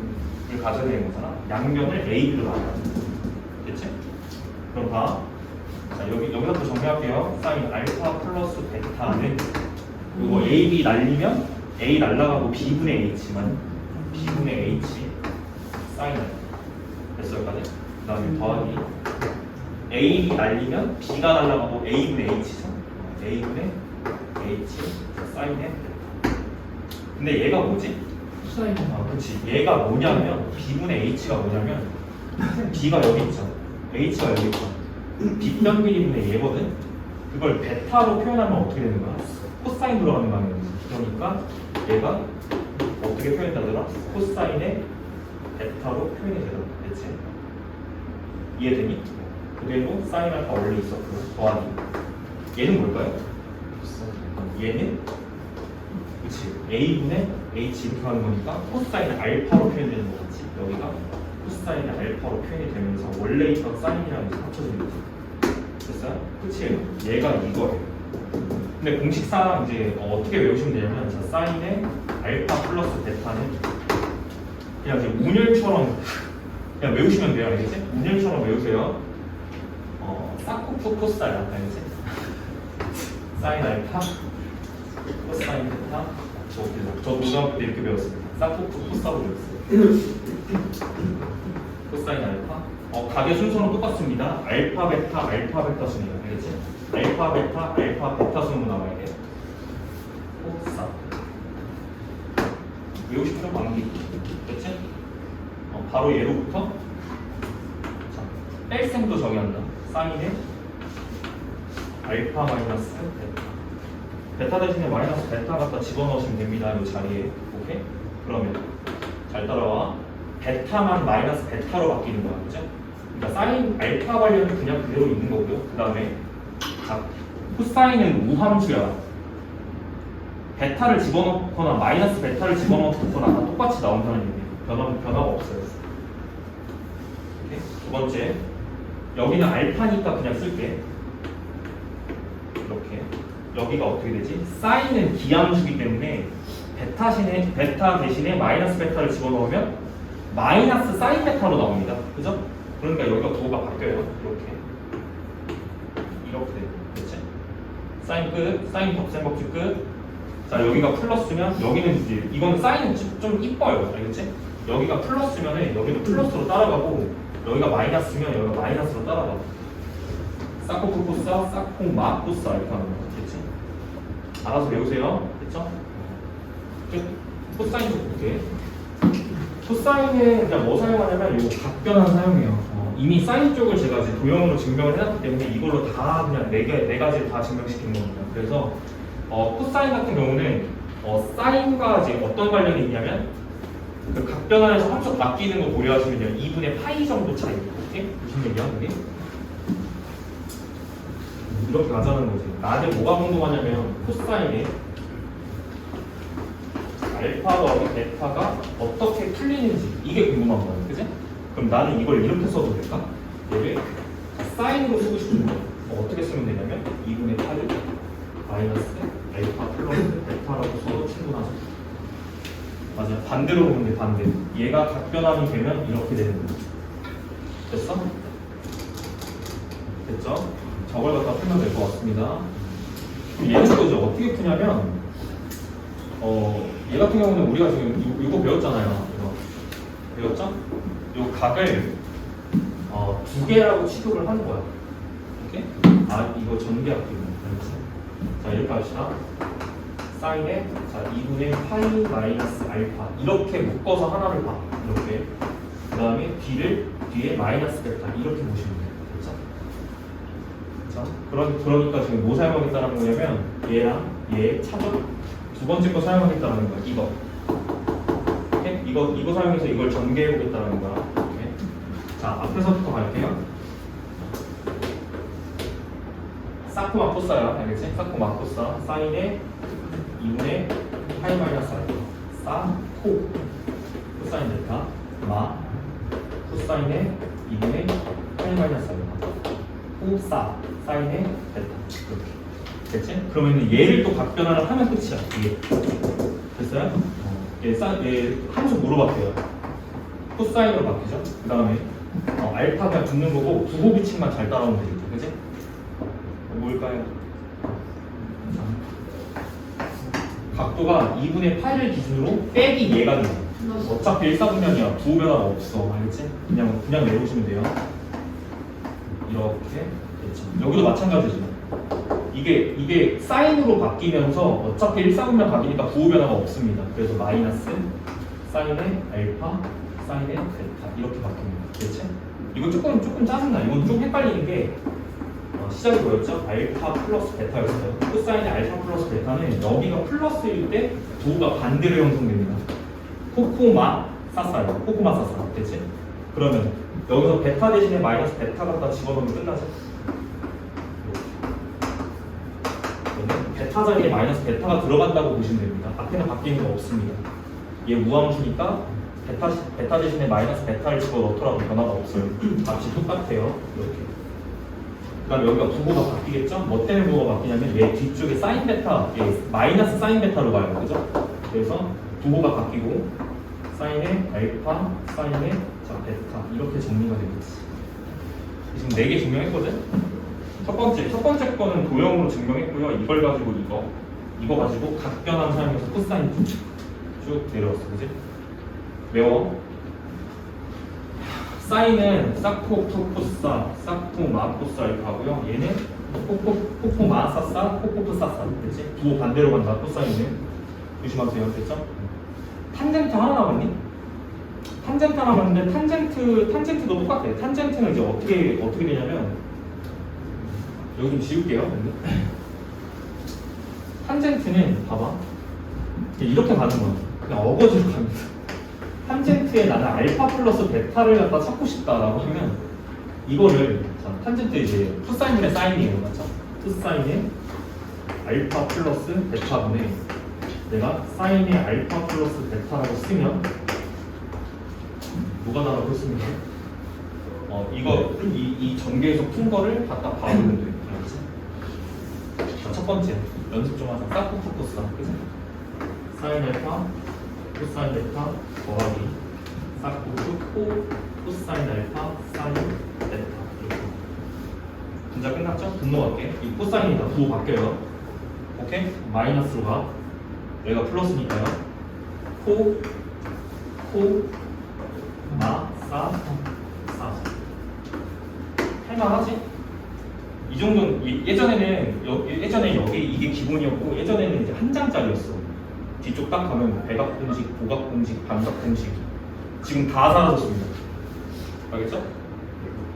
가져야 되는 거잖아. 양면을 A, B로 나눠. 됐지? 그럼 봐. 자, 여기서부터 정리할게요. 사인 알파 플러스 베타는 이거 A, B 날리면 A 날라가고 B분의 H만 B분의 H 사인 알파. 됐어 여기까지? 그 다음에 더하기 A, B 날리면 B가 날라가고 A분의 H죠? A분의 H 사인의 베타. 근데 얘가 뭐지? 사인. 그치. 얘가 뭐냐면 B분의 H가 뭐냐면 B가 여기 있죠. H가 여기 있죠. 빗변비리분의 얘거든. 그걸 베타로 표현하면 어떻게 되는 거야? 코사인 들어가는 거 아니야? 그러니까 얘가 어떻게 표현되더라? 코사인의 베타로 표현이 되더라. 됐지? 이해되니? 그대로 사인 알파 원래 있었고 더하기 얘는 뭘까요? 얘는 그치 A분의 H 이렇게 하는 거니까 코사인 알파로 표현되는 거겠지. 여기가 코사인 알파로 표현이 되면서 원래 있던 사인이랑 이제 합쳐지는 거지. 됐어요? 끝이에요. 얘가 이거예요. 근데 공식상 이제 어떻게 외우시면 되냐면 자, 사인의 알파 플러스 베타는 그냥 이제 운율처럼 그냥 외우시면 돼요. 알겠지? 운율처럼 외우세요. 사코프 코사인 알겠지? 사인 알파 코사인 베타 저 고등학교 때 이렇게 배웠습니다. 사코프 코사로 배웠어요. 코사인 알파 각의 순서는 똑같습니다. 알파 베타 순이에요. 알겠지? 알파 베타 순으로 나와야 돼요. 코사 외우고 싶은 관계 됐지? 바로 얘로부터 자, 뺄셈도 정의한다. 사인의 알파 마이너스 베타. 베타 대신에 마이너스 베타 갖다 집어넣으시면 됩니다. 이 자리에. 오케이? 그러면 잘 따라와. 베타만 마이너스 베타로 바뀌는 거야. 그죠? 그러니까 사인 알파 관련은 그냥 그대로 있는 거고요. 그 다음에 자, 코사인은 우함수야. 베타를 집어넣거나 마이너스 베타를 집어넣거나 다 똑같이 나온다는 얘기예요. 변화가 없어요. 오케이? 두 번째, 여기는 알파니까 그냥 쓸게. 이렇게. 여기가 어떻게 되지? 사인은 기함수기 때문에 베타 대신에 마이너스 베타를 집어넣으면 마이너스 사인 베타로 나옵니다. 그죠? 그러니까 여기가 도가 바뀌어요. 이렇게 됐지? 사인 끝, 사인 곱셈 법칙 끝. 자, 여기가 플러스면 여기는 이제 이거는 사인은 좀 이뻐요. 알겠지? 여기가 플러스면은 여기도 플러스로 따라가고 여기가 마이너스면 여기가 마이너스로 따라가. 사코프 코사, 사콩 마 코사 이렇게 하는 거. 됐지? 알아서 외우세요. 됐죠? 코사인도 볼게. 코사인에 그냥 뭐 사용하냐면 이거 각변환 사용해요. 이미 사인 쪽을 제가 이제 도형으로 증명을 해놨기 때문에 이걸로 다 그냥 네 가지를 다 증명시키는 겁니다. 그래서 코사인 같은 경우는 사인과 이제 어떤 관련이 있냐면 그 각변환에서 함수 바뀌는 거 고려하시면요 2분의 파이 정도 차이. 오케이? 무슨 얘기야 그게? 이렇게 가자는 거지. 나한테 뭐가 궁금하냐면 코사인에 알파 더하기 베타가 어떻게 풀리는지 이게 궁금한 거야, 그지? 그럼 나는 이걸 이렇게 써도 될까? 얘를 사인으로 쓰고 싶은데 어떻게 쓰면 되냐면 2분의 8을 마이너스 알파 플러스 베타라고 써도 충분하죠. 맞아, 반대로 보면 돼, 반대. 얘가 각변환이 되면 이렇게 되는 거야. 됐어? 됐죠? 저걸 갖다 풀면 될 것 같습니다. 그럼 얘는 또 이제 어떻게 푸냐면 얘 같은 경우는 우리가 지금 이거 배웠잖아요. 이거 배웠죠? 이 각을 두 개라고 취급을 하는 거야. 오케이? 아 이거 전개할게요. 자 이렇게 합시다. 사인에 자 2분의 파이 마이너스 알파 이렇게 묶어서 하나를 봐. 이렇게. 그 다음에 B를 뒤에 마이너스 베타 이렇게 보시면 돼요. 그렇죠? 그러니까 지금 뭐 사용하겠다는 거냐면 얘랑 얘 차죠? 두 번째 거 사용하겠다는 거야. 이거. 오케이? 이거 사용해서 이걸 전개해 보겠다는 거야. 오케이? 자 앞에서부터 갈게요. 사코 마코사야, 알겠지? 사코 마코사 사인에 2분의 파이 마이너스 알파 사코 코사인 데타 마 코사인에 2분의 파이 마이너스 알파 코사 사인에 데타 이렇게 됐지? 그러면 얘를 또 각변환을 하면 끝이야. 이게 됐어요? 얘 함수 뭐로 바뀌어요? 코사인으로 바뀌죠? 그 다음에 알파가 붙는 거고 부호 규칙만 잘 따라오면 되겠죠, 그치? 뭘까요? 각도가 2분의 8을 기준으로 빼기 얘가 돼요. 어차피 일사분면이야. 부호 변화가 없어. 알겠지? 그냥 내보시면 돼요. 이렇게 됐죠. 여기도 마찬가지죠. 이게 사인으로 바뀌면서 어차피 일사분면 각이니까 부호 변화가 없습니다. 그래서 마이너스 사인의 알파 사인의 베타 이렇게 바뀝니다. 됐지? 이거 조금 짜증나. 이건 좀 헷갈리는 게 시작이 뭐였죠? 알파 플러스 베타였어요. 코사인의 알파 플러스 베타는 여기가 플러스일 때 부호가 반대로 형성됩니다. 코코마 사사요. 코코마 사사. 됐지? 그러면 여기서 베타 대신에 마이너스 베타 갖다 집어넣으면 끝나죠? 베타 자리에 마이너스 베타가 들어간다고 보시면 됩니다. 앞에는 바뀌는 거 없습니다. 얘 무함수니까 베타 대신에 마이너스 베타를 집어넣더라도 변화가 없어요. 값이 똑같아요. 이렇게. 그 다음에 여기가 부호가 바뀌겠죠? 뭐 때문에 부호가 바뀌냐면 얘 뒤쪽에 사인 베타, 얘 마이너스 사인 베타로 가요. 그죠? 그래서 부호가 바뀌고 사인의 알파, 사인의 자 베타 이렇게 정리가 되겠지. 지금 4개 증명했거든? 첫 번째 거는 도형으로 증명했고요. 이걸 가지고 이거 가지고 각변환 사용해서 코사인 쭉 내려왔어. 그지? 외워. 사인은 사코 푸코사, 사코 마코사 이렇게 하고요. 얘는 코코 마사사, 코코프사사. 그치? 부호 반대로 간다. 코사인은 조심하세요. 됐죠? 탄젠트 하나 남았니? 탄젠트 하나 남았는데 탄젠트도 똑같아. 탄젠트는 이제 어떻게 되냐면 여기 좀 지울게요. 탄젠트는 봐봐. 이렇게 가는 거야. 그냥 어거지로 갑니다. 탄젠트에 나는 알파 플러스 베타를 갖다 찾고 싶다라고 하면 이거를 자, 탄젠트 이제 푸사인분의 사인이에요, 맞죠? 푸사인의 알파 플러스 베타분의 내가 사인의 알파 플러스 베타라고 쓰면 뭐가 나라고 했습니까? 이 전개에서 푼 거를 갖다 봐보면 돼. 알겠지? 자, 첫 번째 연습 좀 하자. 사코 푸코사, 그치? 사인 알파 코사인 베타 더하기 사코 코사인 알파 사인 베타 이렇게 분자 끝났죠? 분모할게. 이 코사인이다. 부호 바뀌어요. 오케이? 마이너스로 가. 얘가 플러스니까요. 마 사 할만하지? 이 정도는 예전에 여기 이게 기본이었고 예전에는 이제 한 장짜리였어. 뒤쪽 딱 가면 백악 공식, 보각 공식, 반각 공식 지금 다 사라졌습니다. 알겠죠?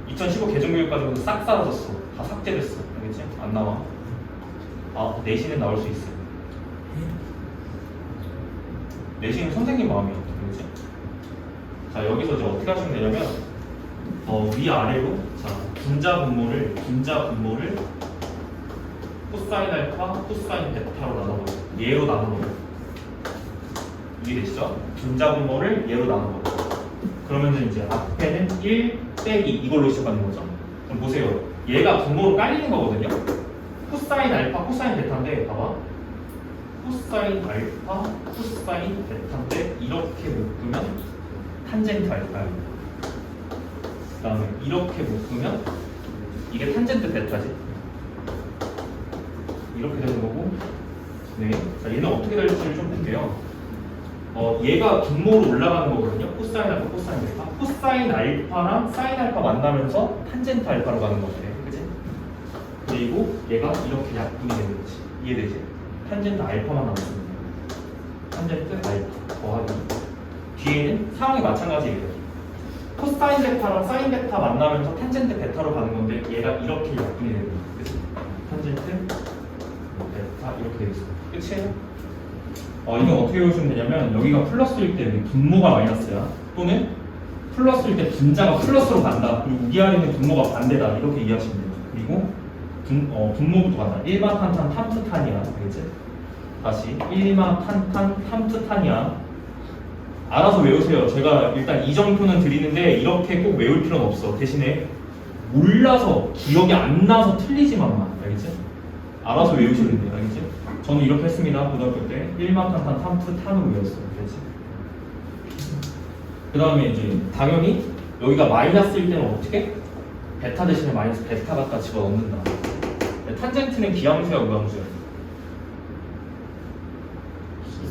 2015 개정교육까지는 싹 사라졌어. 다 삭제됐어. 알겠지? 안 나와. 내신은 나올 수 있어. 내신은 선생님 마음이야. 알겠지? 자 여기서 이제 어떻게 하시면 되냐면 위아래로 자 분자 분모를 코사인 알파, 코사인 베타로 나눠버려. 얘로 나눠버려. 이해되시죠? 분자분모를 얘로 나눠버려. 그러면은 이제 앞에는 1 빼기 이걸로 시작하는 거죠. 그럼 보세요. 얘가 분모로 깔리는 거거든요. 코사인 알파, 코사인 베타인데 봐봐. 코사인 알파, 코사인 베타인데 이렇게 묶으면 탄젠트 알파예요. 그 다음에 이렇게 묶으면 이게 탄젠트 베타지. 이렇게 되는 거고. 네. 자, 얘는 어떻게 될지를 좀 볼게요. 얘가 분모로 올라가는 거거든요. 코사인 알파, 코사인 베타. 코사인 알파랑 사인 알파 만나면서 탄젠트 알파로 가는 것 같아. 그치? 그리고 얘가 이렇게 약분이 되는 거지. 이해되지? 탄젠트 알파만 남습니다. 탄젠트 알파 더하기. 뒤에는 상황이 마찬가지예요. 코사인 베타랑 사인 베타 만나면서 탄젠트 베타로 가는 건데 얘가 이렇게 약분이 되는 거야. 그치? 탄젠트 베타 이렇게 되겠어. 끝이에요? 이건 어떻게 외우시면 되냐면 여기가 플러스일 때 분모가 마이너스야. 또는 플러스일 때 분자가 플러스로 간다. 그리고 위아래는 분모가 반대다. 이렇게 이해하시면 돼요. 그리고 분모부터 간다. 1마 탄탄 탐트탄이야. 알겠지? 다시 1마 탄탄 탐트탄이야. 알아서 외우세요. 제가 일단 이정표는 드리는데 이렇게 꼭 외울 필요는 없어. 대신에 몰라서 기억이 안 나서 틀리지만만. 알겠지? 알아서 외우시면 돼요. 알겠지? 저는 이렇게 했습니다. 고등학교 때 1마 탄탄 탐트탄으로 외웠어요. 알겠지? 그 다음에 이제 당연히 여기가 마이너스일 때는 어떻게? 베타 대신에 마이너스 베타 갖다 집어넣는다. 탄젠트는 기함수야, 무함수야?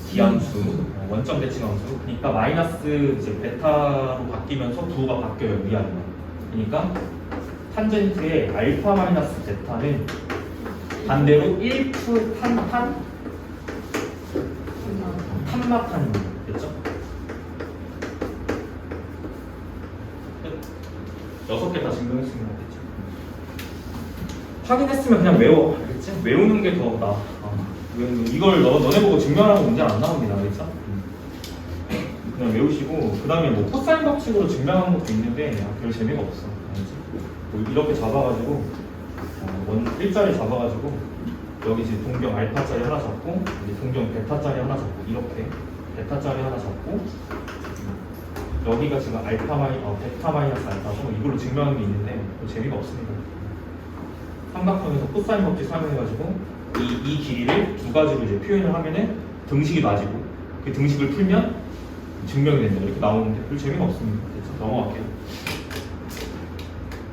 기함수. 원점 대칭함수. 그러니까 마이너스 이제 베타로 바뀌면서 부호가 바뀌어요. 위아래가. 그러니까 탄젠트의 알파 마이너스 베타는 반대로 1프 탄탄 탄마탄입니다. 됐죠? 6개 다 증명했으면 됐죠? 확인했으면 그냥 외워. 알겠지? 외우는 게 더 나아. 이걸 너네 보고 증명하는 문제 안 나옵니다. 알겠죠? 그냥 외우시고 그 다음에 뭐 코사인 법칙으로 증명하는 것도 있는데 별 재미가 없어. 알겠지? 뭐 이렇게 잡아가지고 일자리 잡아가지고 여기 이제 동경 알파짜리 하나 잡고 여기 동경 베타짜리 하나 잡고 이렇게 베타짜리 하나 잡고 여기가 지금 베타 마이너스 알파고 이걸로 증명하는 게 있는데 재미가 없습니다. 삼각형에서 코사인 법칙 사용해가지고 이 길이를 두 가지로 이제 표현을 하면은 등식이 맞이고 그 등식을 풀면 증명이 된다 이렇게 나오는데 별 재미가 없습니다. 그래서 넘어갈게요.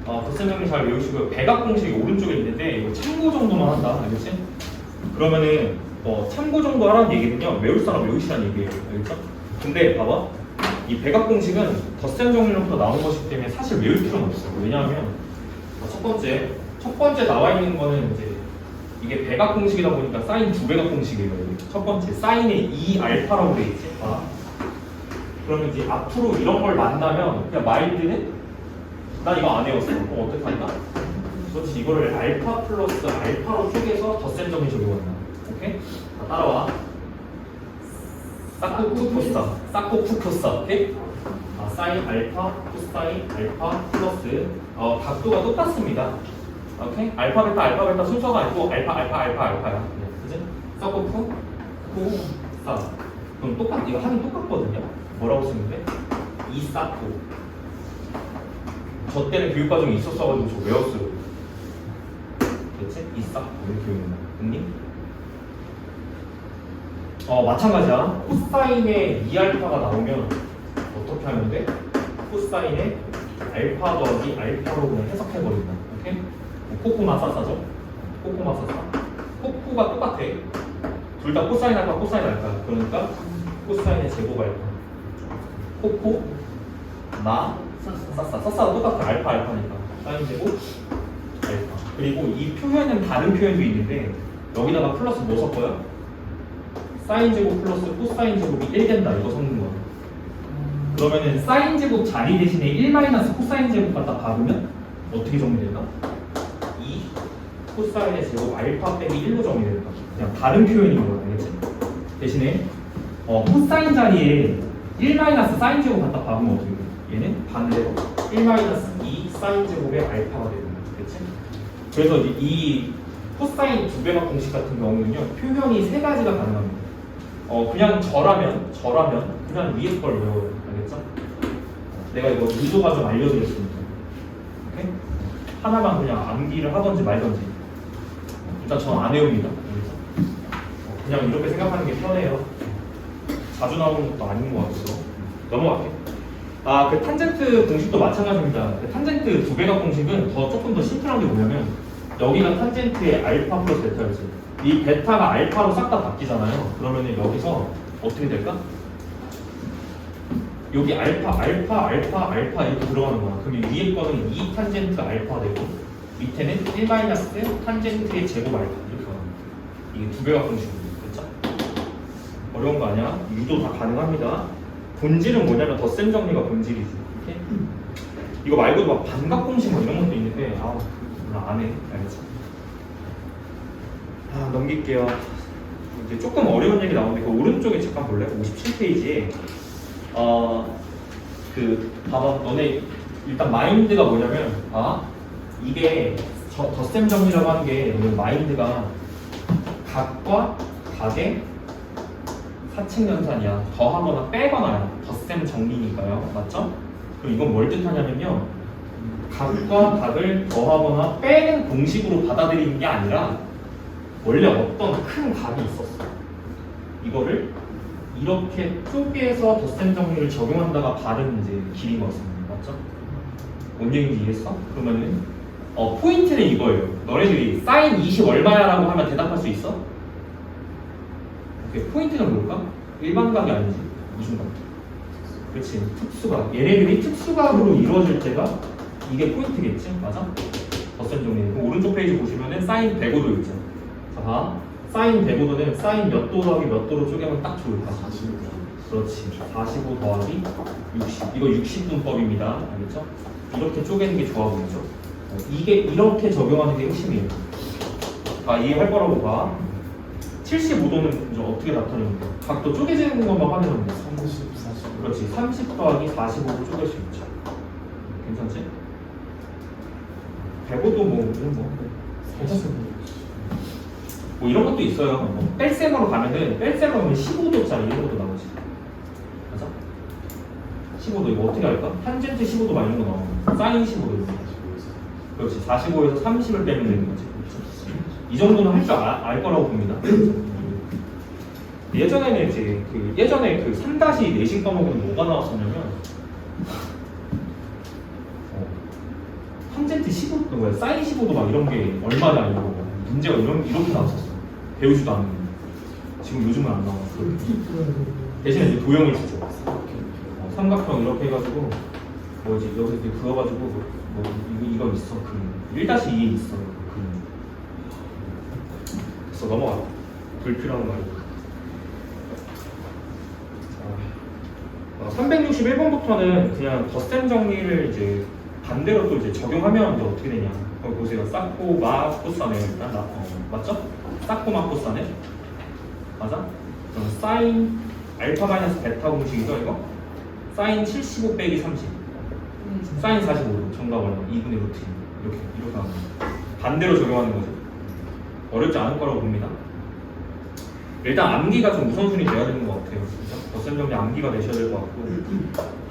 덧셈정리 잘 외우시고요. 백악 공식이 오른쪽에 있는데 이거 참고 정도만 한다. 알겠지? 그러면은 참고 정도 하라는 얘기는요. 외울 사람 외우시라는 얘기예요. 알겠죠? 근데 봐봐. 이 백악 공식은 덧셈 정리로부터 나온 것이기 때문에 사실 외울 필요는 없어요. 왜냐하면 첫 번째 나와 있는 거는 이제 이게 백악 공식이다 보니까 사인 2백악 공식이에요. 첫 번째 사인의 2알파라고 돼 있지. 그러면 이제 앞으로 이런 걸 만나면 그냥 마인드는 난 이거 안 외웠어. 그럼 어떡할까? 그렇지. 이거를 알파 플러스 알파로 쪼개서 덧셈 정리 적용한다. 오케이? 자, 따라와. 사코푸코사. 오케이? 사인 알파, 코사인 알파 플러스 각도가 똑같습니다. 오케이? 알파 베타 순서가 아니고 알파야. 그지? 사코푸 코사. 그럼 이거 하긴 똑같거든요. 뭐라고 쓰면 돼? 이사코. 저 때는 교육과정이 있었어가지고 저 외웠어요. 그치? 이사코 이렇게 외운다. 됐니? 마찬가지야. 코사인의 2알파가 나오면 어떻게 하면 돼? 코사인의 알파 더하기 알파로 그냥 해석해버린다. 오케이? 코코마사사죠? 코코가 똑같아. 둘 다 코사인 알파. 그러니까 코사인의 제곱 알파. 코코, 사사가 똑같아. 알파니까. 사인 제곱, 알파. 그리고 이 표현은 다른 표현도 있는데 여기다가 플러스 뭐 섞어요? 사인 제곱 플러스 코사인 제곱이 1 된다. 이거 섞는 거야. 그러면은 사인 제곱 자리 대신에 1 마이너스 코사인 제곱 갖다 박으면 어떻게 정리될까? 2 코사인의 제곱 알파 빼기 1로 정리될까? 그냥 다른 표현인 거야. 알겠지? 대신에 코사인 자리에 1 마이너스 사인 제곱 갖다 박으면 어떻게 돼? 얘는 반대로 1 마이너스 2 사인 제곱의 알파가 되는 거야. 그치? 그래서 이 코사인 두 배각 공식 같은 경우는요 표현이 세 가지가 가능합니다. 그냥 저라면 그냥 위에 걸 외워요. 알겠죠? 내가 이거 의도가 좀 알려드렸습니다. 오케이? 하나만 그냥 암기를 하던지 말던지. 일단 저는 안 외웁니다. 알겠죠? 그냥 이렇게 생각하는 게 편해요. 자주 나오는 것도 아닌 것 같아서 넘어갈게요. 그 탄젠트 공식도 마찬가지입니다. 그 탄젠트 두 배각 공식은 조금 더 심플한 게 뭐냐면 여기가 탄젠트의 알파 플러스 베타였어요. 이 베타가 알파로 싹 다 바뀌잖아요. 그러면은 여기서 어떻게 될까? 여기 알파 이렇게 들어가는 거야. 그럼 이 위에 거는 2 탄젠트 알파 되고 밑에는 1 마이너스 탄젠트의 제곱 알파 이렇게 가는 거야. 이게 두 배각 공식입니다. 그렇죠? 어려운 거 아니야? 유도 다 가능합니다. 본질은 뭐냐면 덧셈 정리가 본질이지. 이렇게? 이거 말고도 막 반각 공식 뭐 이런 것도 있는데 나 안 해. 알겠지? 넘길게요. 이제 조금 어려운 얘기 나오는데 그 오른쪽에 잠깐 볼래? 57페이지에 봐봐. 너네 일단 마인드가 뭐냐면 이게 덧셈 정리라고 하는 게 너네 마인드가 각과 각의 사칙 연산이야. 더하거나 빼거나야. 덧셈 정리니까요. 맞죠? 그럼 이건 뭘 뜻하냐면요. 각과 각을 더하거나 빼는 공식으로 받아들이는 게 아니라 원래 어떤 큰 각이 있었어. 이거를 이렇게 쪼개서 덧셈 정리를 적용한다가 바른 이제 길인 거였습니다. 맞죠? 뭔 얘기인지 이해했어? 그러면은 포인트는 이거예요. 너네들이 사인 20 얼마야라고 하면 대답할 수 있어? 오케이, 포인트는 뭘까? 일반각이 아니지. 무슨 각? 그렇지, 특수각. 얘네들이 특수각으로 이루어질 때가 이게 포인트겠지? 맞아? 덧셈 정리. 그럼 오른쪽 페이지 보시면은 사인 105도 있죠. 자, 봐. 사인 105도는 사인 몇 도 더하기 몇 도로 쪼개면 딱 좋을까? 45. 그렇지. 45 더하기 60. 이거 60분법입니다. 알겠죠? 이렇게 쪼개는 게 좋아 보이죠? 이게 이렇게 적용하는 게 핵심이에요. 이해할 거라고 봐. 75도는 이제 어떻게 나타내는 거야? 각도 쪼개지는 것만 하면 돼. 30, 40. 그렇지. 30 더하기 45로 쪼갤 수 있죠. 괜찮지? 105도 괜찮습니다. 뭐 이런 것도 있어요. 뺄셈으로 가면은 뺄셈으로 하면 15도짜리 이런 것도 나오지. 맞아? 15도 이거 어떻게 할까? 탄젠트 15도 막 이런 거 나오고 사인 15도 그렇지. 45에서 30을 빼면 되는 거지. 이 정도는 할 줄 알 거라고 봅니다. 예전에는 이제 예전에 3-4식 과목은 뭐가 나왔었냐면 탄젠트 15도 뭐야? 사인 15도 막 이런 게 얼마냐 이거 문제가 이렇게 나왔었어. 배우지도 않는. 지금 요즘은 안 나와. 대신에 이제 도형을 주죠. 삼각형 이렇게 해가지고 뭐지 여기 이렇게 그어가지고 뭐 이거 있어. 1-2에 있어. 그래서 넘어가. 불필요한 말이고. 361번부터는 그냥 덧셈 정리를 이제 반대로 또 이제 적용하면 이제 어떻게 되냐. 거기 보세요. 쌓고 마 코사네 일단 맞죠? 쌓고 마 코사네 맞아? 그럼 사인 알파 마이너스 베타 공식이죠 이거? 사인 75 빼기 30 사인 45도 정답 얼마? 2분의 루트 이렇게 하는 거 반대로 적용하는 거죠. 어렵지 않을 거라고 봅니다. 일단 암기가 좀 우선순위 돼야 되는 것 같아요. 덧셈 정리 암기가 되셔야 될 것 같고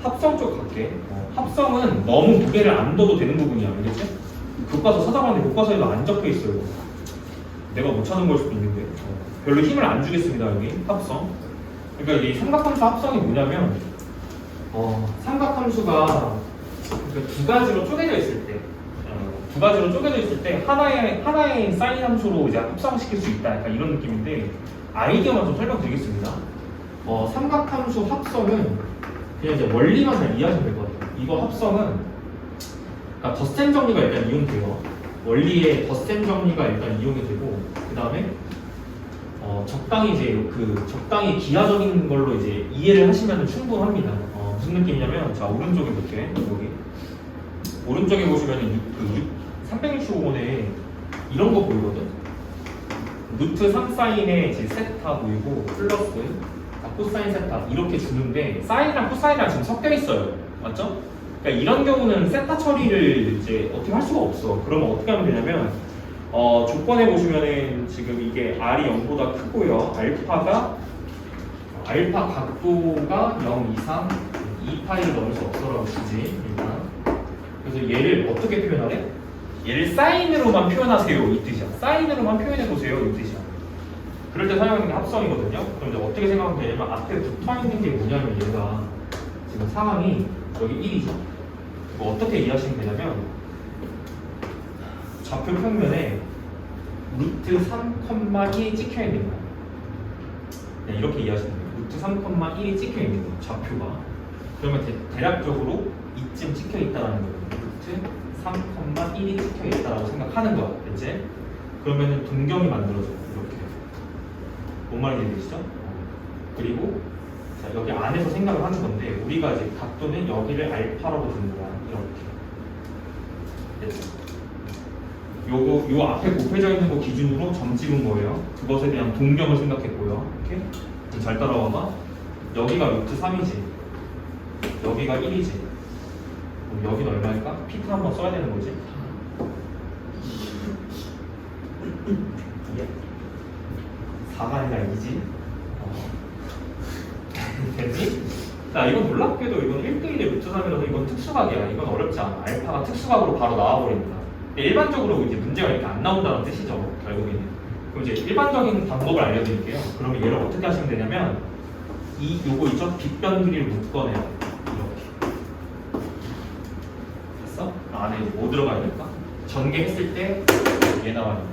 합성 쪽 갈게. 합성은 너무 무게를 안 둬도 되는 부분이야. 알겠지? 교과서 찾아봤는데 교과서에도 안 적혀 있어요. 내가 못 찾은 걸 수도 있는데 별로 힘을 안 주겠습니다. 여기 합성. 그러니까 이 삼각함수 합성이 뭐냐면 삼각함수가 두 가지로 쪼개져 있을 때 하나의 사인 함수로 이제 합성시킬 수 있다. 약간 이런 느낌인데 아이디어만 좀 설명드리겠습니다. 삼각함수 합성은 그냥 이제 원리만 잘 이해하시면 될 것 같아요. 이거 합성은 그러니까 덧셈 정리가 일단 이용돼요. 원리에 덧셈 정리가 일단 이용이 되고 그 다음에 적당히 이제 적당히 기하적인 걸로 이제 이해를 하시면 충분합니다. 무슨 느낌이냐면 자 오른쪽에 볼게. 여기 오른쪽에 보시면 365번에 이런 거 보이거든. 루트 3사인의 이제 세타 보이고 플러스 코사인 세타 이렇게 주는데 사인이랑 코사인이랑 지금 섞여 있어요. 맞죠? 그러니까 이런 경우는 세타 처리를 이제 어떻게 할 수가 없어. 그러면 어떻게 하면 되냐면 조건에 보시면은 지금 이게 R이 0보다 크고요. 알파 각도가 0 이상 2파이를 넘을 수 없어라고 쓰지 일단. 그래서 얘를 어떻게 표현하래? 얘를 사인으로만 표현하세요 이 뜻이야. 사인으로만 표현해 보세요 이 뜻이야. 그럴 때 사용하는 게 합성이거든요. 그럼 이제 어떻게 생각하면 되냐면 앞에 붙어 있는 게 뭐냐면 얘가 지금 상황이 여기 1이죠. 이거 어떻게 이해하시면 되냐면 좌표 평면에 루트 3,1이 찍혀 있는 거야. 네, 이렇게 이해하시면 돼요. 루트 3,1이 찍혀 있는 거예요. 좌표가. 그러면 대략적으로 이쯤 찍혀 있다라는 거예요. 루트 3,1이 찍혀 있다라고 생각하는 거야. 됐지? 그러면은 동경이 만들어져요. 이렇게. 뭔 말인지 이해되시죠? 그리고 자, 여기 안에서 생각을 하는 건데 우리가 이제 각도는 여기를 알파라고 두는 거야. 이렇게. 됐죠? 요 앞에 곱해져 있는 거 기준으로 점 찍은 거예요. 그것에 대한 동경을 생각했고요. 이렇게. 그럼 잘 따라와봐. 여기가 루트 3이지. 여기가 1이지. 그럼 여기는 얼마일까? 피트 한번 써야 되는 거지. 4가 아니라 2지. 됐지? 자, 이건 놀랍게도 이건 1대1의 루트 3이라서 이건 특수각이야. 이건 어렵지 않아. 알파가 특수각으로 바로 나와버립니다. 일반적으로 이제 문제가 이렇게 안 나온다는 뜻이죠. 결국에는. 그럼 이제 일반적인 방법을 알려드릴게요. 그러면 얘를 어떻게 하시면 되냐면 요거 있죠? 빗변 길이를 묶어내요. 이렇게. 됐어? 안에 뭐 들어가야 될까? 전개했을 때 얘 나와요.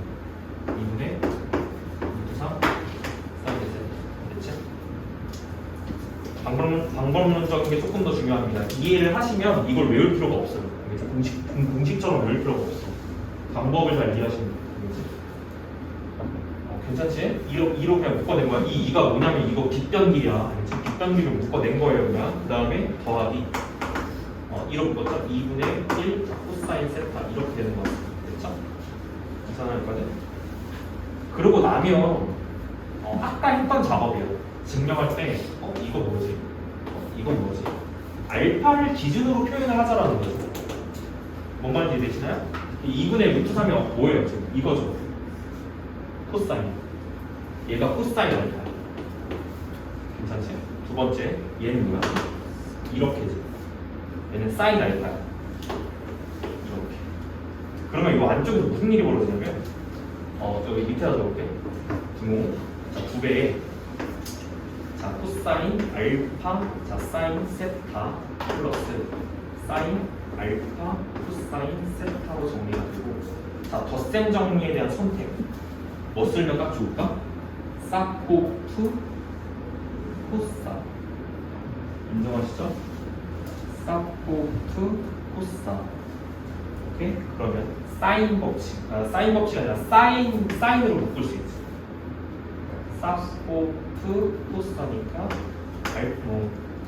2분의 루트 3 사이드 Z. 됐지? 방법론적인 게 조금 더 중요합니다. 이해를 하시면 이걸 외울 필요가 없어요. 공식처럼 외울 필요가 없어. 방법을 잘 이해하시면 되겠지? 괜찮지? 2로 그냥 묶어낸 거야. 이 2가 뭐냐면 이거 빗변 길이야. 알겠지? 빗변 길이를 묶어낸 거예요. 그냥 그 다음에 더하기 1로 묶었죠? 2분의 1 코사인 세타 이렇게 되는 거 같습니다. 됐죠? 괜찮아요? 여기까지? 그러고 나면 아까 했던 작업이에요. 증명할 때 이거 뭐지? 이건 뭐지? 알파를 기준으로 표현을 하자라는 거죠. 뭔 말인지 이해되시나요? 2분의 루트 3이 뭐예요 지금? 이거죠. 코사인. 얘가 코사인 알파야. 괜찮지? 두 번째 얘는 뭐야? 이렇게지. 얘는 사인 알파야. 이렇게. 그러면 이거 안쪽에서 무슨 일이 벌어지냐면 저기 밑에다 적을게. 등호. 자, 2배에 자 코사인 알파 자 사인 세타 플러스 사인 알파 코사인 세타로 정리가 되고 자 덧셈 정리에 대한 선택 뭐 쓰면 딱 좋을까? 사코프 코사 인정하시죠? 사코프 코사 오케이? 그러면 사인 법칙 사인 법칙이 아니라 사인으로 묶을 수 있지 사코프 코사니까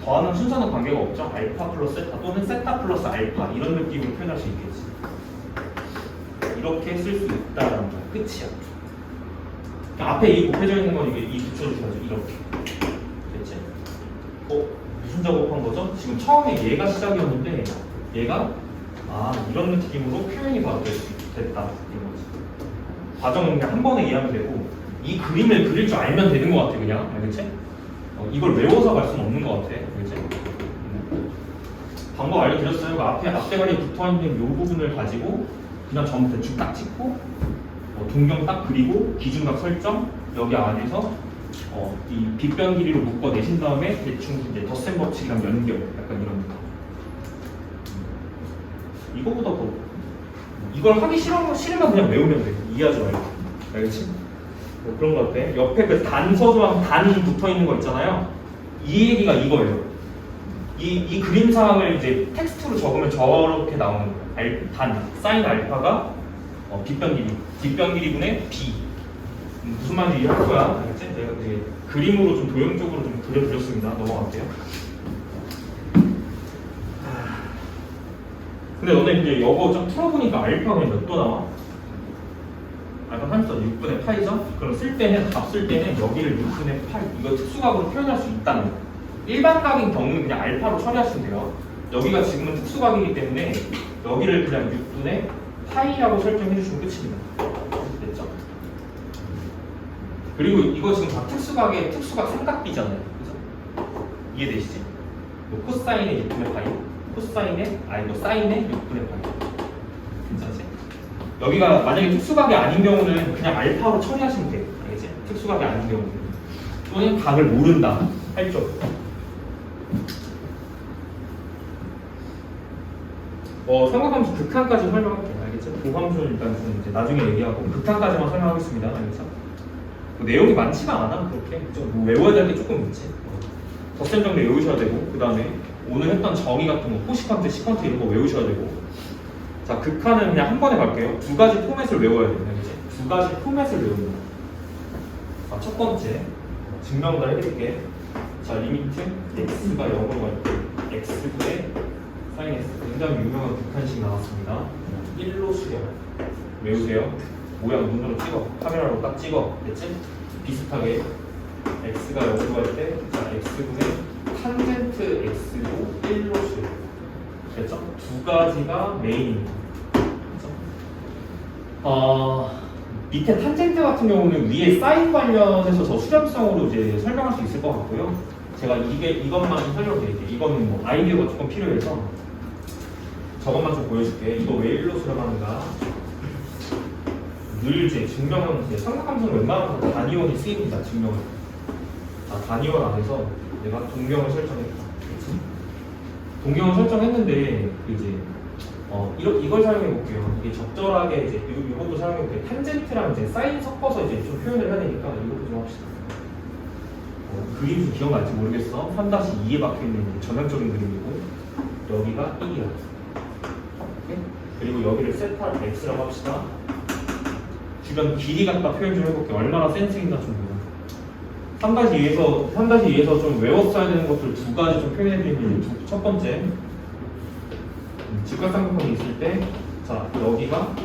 더하는 순서는 관계가 없죠. 알파 플러스 세타 또는 세타 플러스 알파 이런 느낌으로 표현할 수 있겠지. 이렇게 쓸 수 있다라는 거야. 끝이야. 앞에 이 곱해져 있는 건 이 붙여주셔야죠. 이렇게. 됐지? 무슨 작업한 거죠? 지금 처음에 얘가 시작이었는데 얘가 이런 느낌으로 표현이 됐다. 이런 거지. 과정은 그냥 한 번에 이해하면 되고 이 그림을 그릴 줄 알면 되는 것 같아. 그냥 알겠지? 이걸 외워서 갈 수는 없는 것 같아. 알겠지? 방법 알려드렸어요. 앞대가리에 붙어있는 이 부분을 가지고 그냥 전부 대충 딱 찍고 동경 딱 그리고 기준각 설정 여기 안에서 이 빗변 길이로 묶어내신 다음에 대충 이제 덧셈 법칙이랑 연결 약간 이런 느낌. 이거보다 더 이걸 하기 싫으면 그냥 외우면 돼. 이해하지 말고. 알겠지? 그런 것 같아. 옆에 그 단서조랑 단 붙어있는 거 있잖아요. 이 얘기가 이거예요. 이 그림 상황을 이제 텍스트로 적으면 저렇게 나오는 거예요. 사인 알파가 빗변 길이분의 b. 무슨 말인지 이해할 거야. 알겠지? 내가 이제 그림으로 좀 도형적으로 좀 그려드렸습니다. 넘어갈게요. 근데 너네 이제 이거 좀 풀어보니까 알파가 몇 도 나와? 알파 3.6분의 8이죠? 그럼 값 쓸 때는 여기를 6분의 8 이거 특수각으로 표현할 수 있다는 거예요. 일반각인 경우는 그냥 알파로 처리하시면 돼요. 여기가 지금은 특수각이기 때문에 여기를 그냥 6분의 파이라고 설정해 주시면 끝입니다. 그리고 이거 지금 다 특수각의 특수각 삼각비잖아요. 그죠? 이해되시지? 뭐 코사인의 6분의 파이, 코사인의 아니 뭐 사인의 6분의 파이. 괜찮지? 여기가 만약에 특수각이 아닌 경우는 그냥 알파로 처리하시면 돼요. 알겠지? 특수각이 아닌 경우는 또는 각을 모른다 할 쪽. 삼각함수 극한까지 설명할게요. 알겠죠? 고함수는 일단 좀 이제 나중에 얘기하고 극한까지만 설명하겠습니다. 알겠죠? 뭐 내용이 많지가 않아 그렇게 뭐 외워야 될 게 조금 있지. 덧셈 정도 외우셔야 되고 그 다음에 오늘 했던 정의 같은 거 포시컨트, 시컨트 이런 거 외우셔야 되고. 자, 극한은 그냥 한 번에 갈게요. 두 가지 포맷을 외워야 돼요. 알겠지? 두 가지 포맷을 외웁니다. 자, 첫 번째 증명을 다 해드릴게. 자, 리미트 x가 0으로 갈 때 x분의 sin x 굉장히 유명한 극한식 나왔습니다. 1로 수렴 외우세요. 모양 눈으로 찍어, 카메라로 딱 찍어. 됐지? 비슷하게 x가 0으로 갈 때 자, x분의 탄젠트 x도 1로 수렴. 됐죠? 두 가지가 메인입니다. 됐죠? 밑에 탄젠트 같은 경우는 위에 사인 관련해서 저 수렴성으로 이제 설명할 수 있을 것 같고요. 제가 이것만 설명드릴게요. 이거는 뭐 아이디어가 조금 필요해서 저것만 좀 보여줄게. 이거 왜 1로 수렴하는가? 늘 이제 증명은 이제 삼각함수는 웬만하면 단위원이 쓰입니다. 증명을. 단위원 안에서 내가 동경을 설정했다. 그렇지? 동경을 설정했는데 이제 이걸 사용해 볼게요. 이게 적절하게 이제 이것도 사용해 볼게요. 탄젠트랑 이제 사인 섞어서 이제 좀 표현을 해야 되니까 이것도 좀 합시다. 그림 좀 기억날지 모르겠어. 3-2에 박혀 있는 전형적인 그림이고 여기가 1이야. 그리고 여기를 세타 x라고 합시다. 주변 길이 갖다 표현 좀 해볼게요. 얼마나 센스 있나 좀 보자. 3-2에서 좀 외웠어야 되는 것들 두 가지 좀 표현해드리면 첫 번째 직각삼각형이 있을 때 자 여기가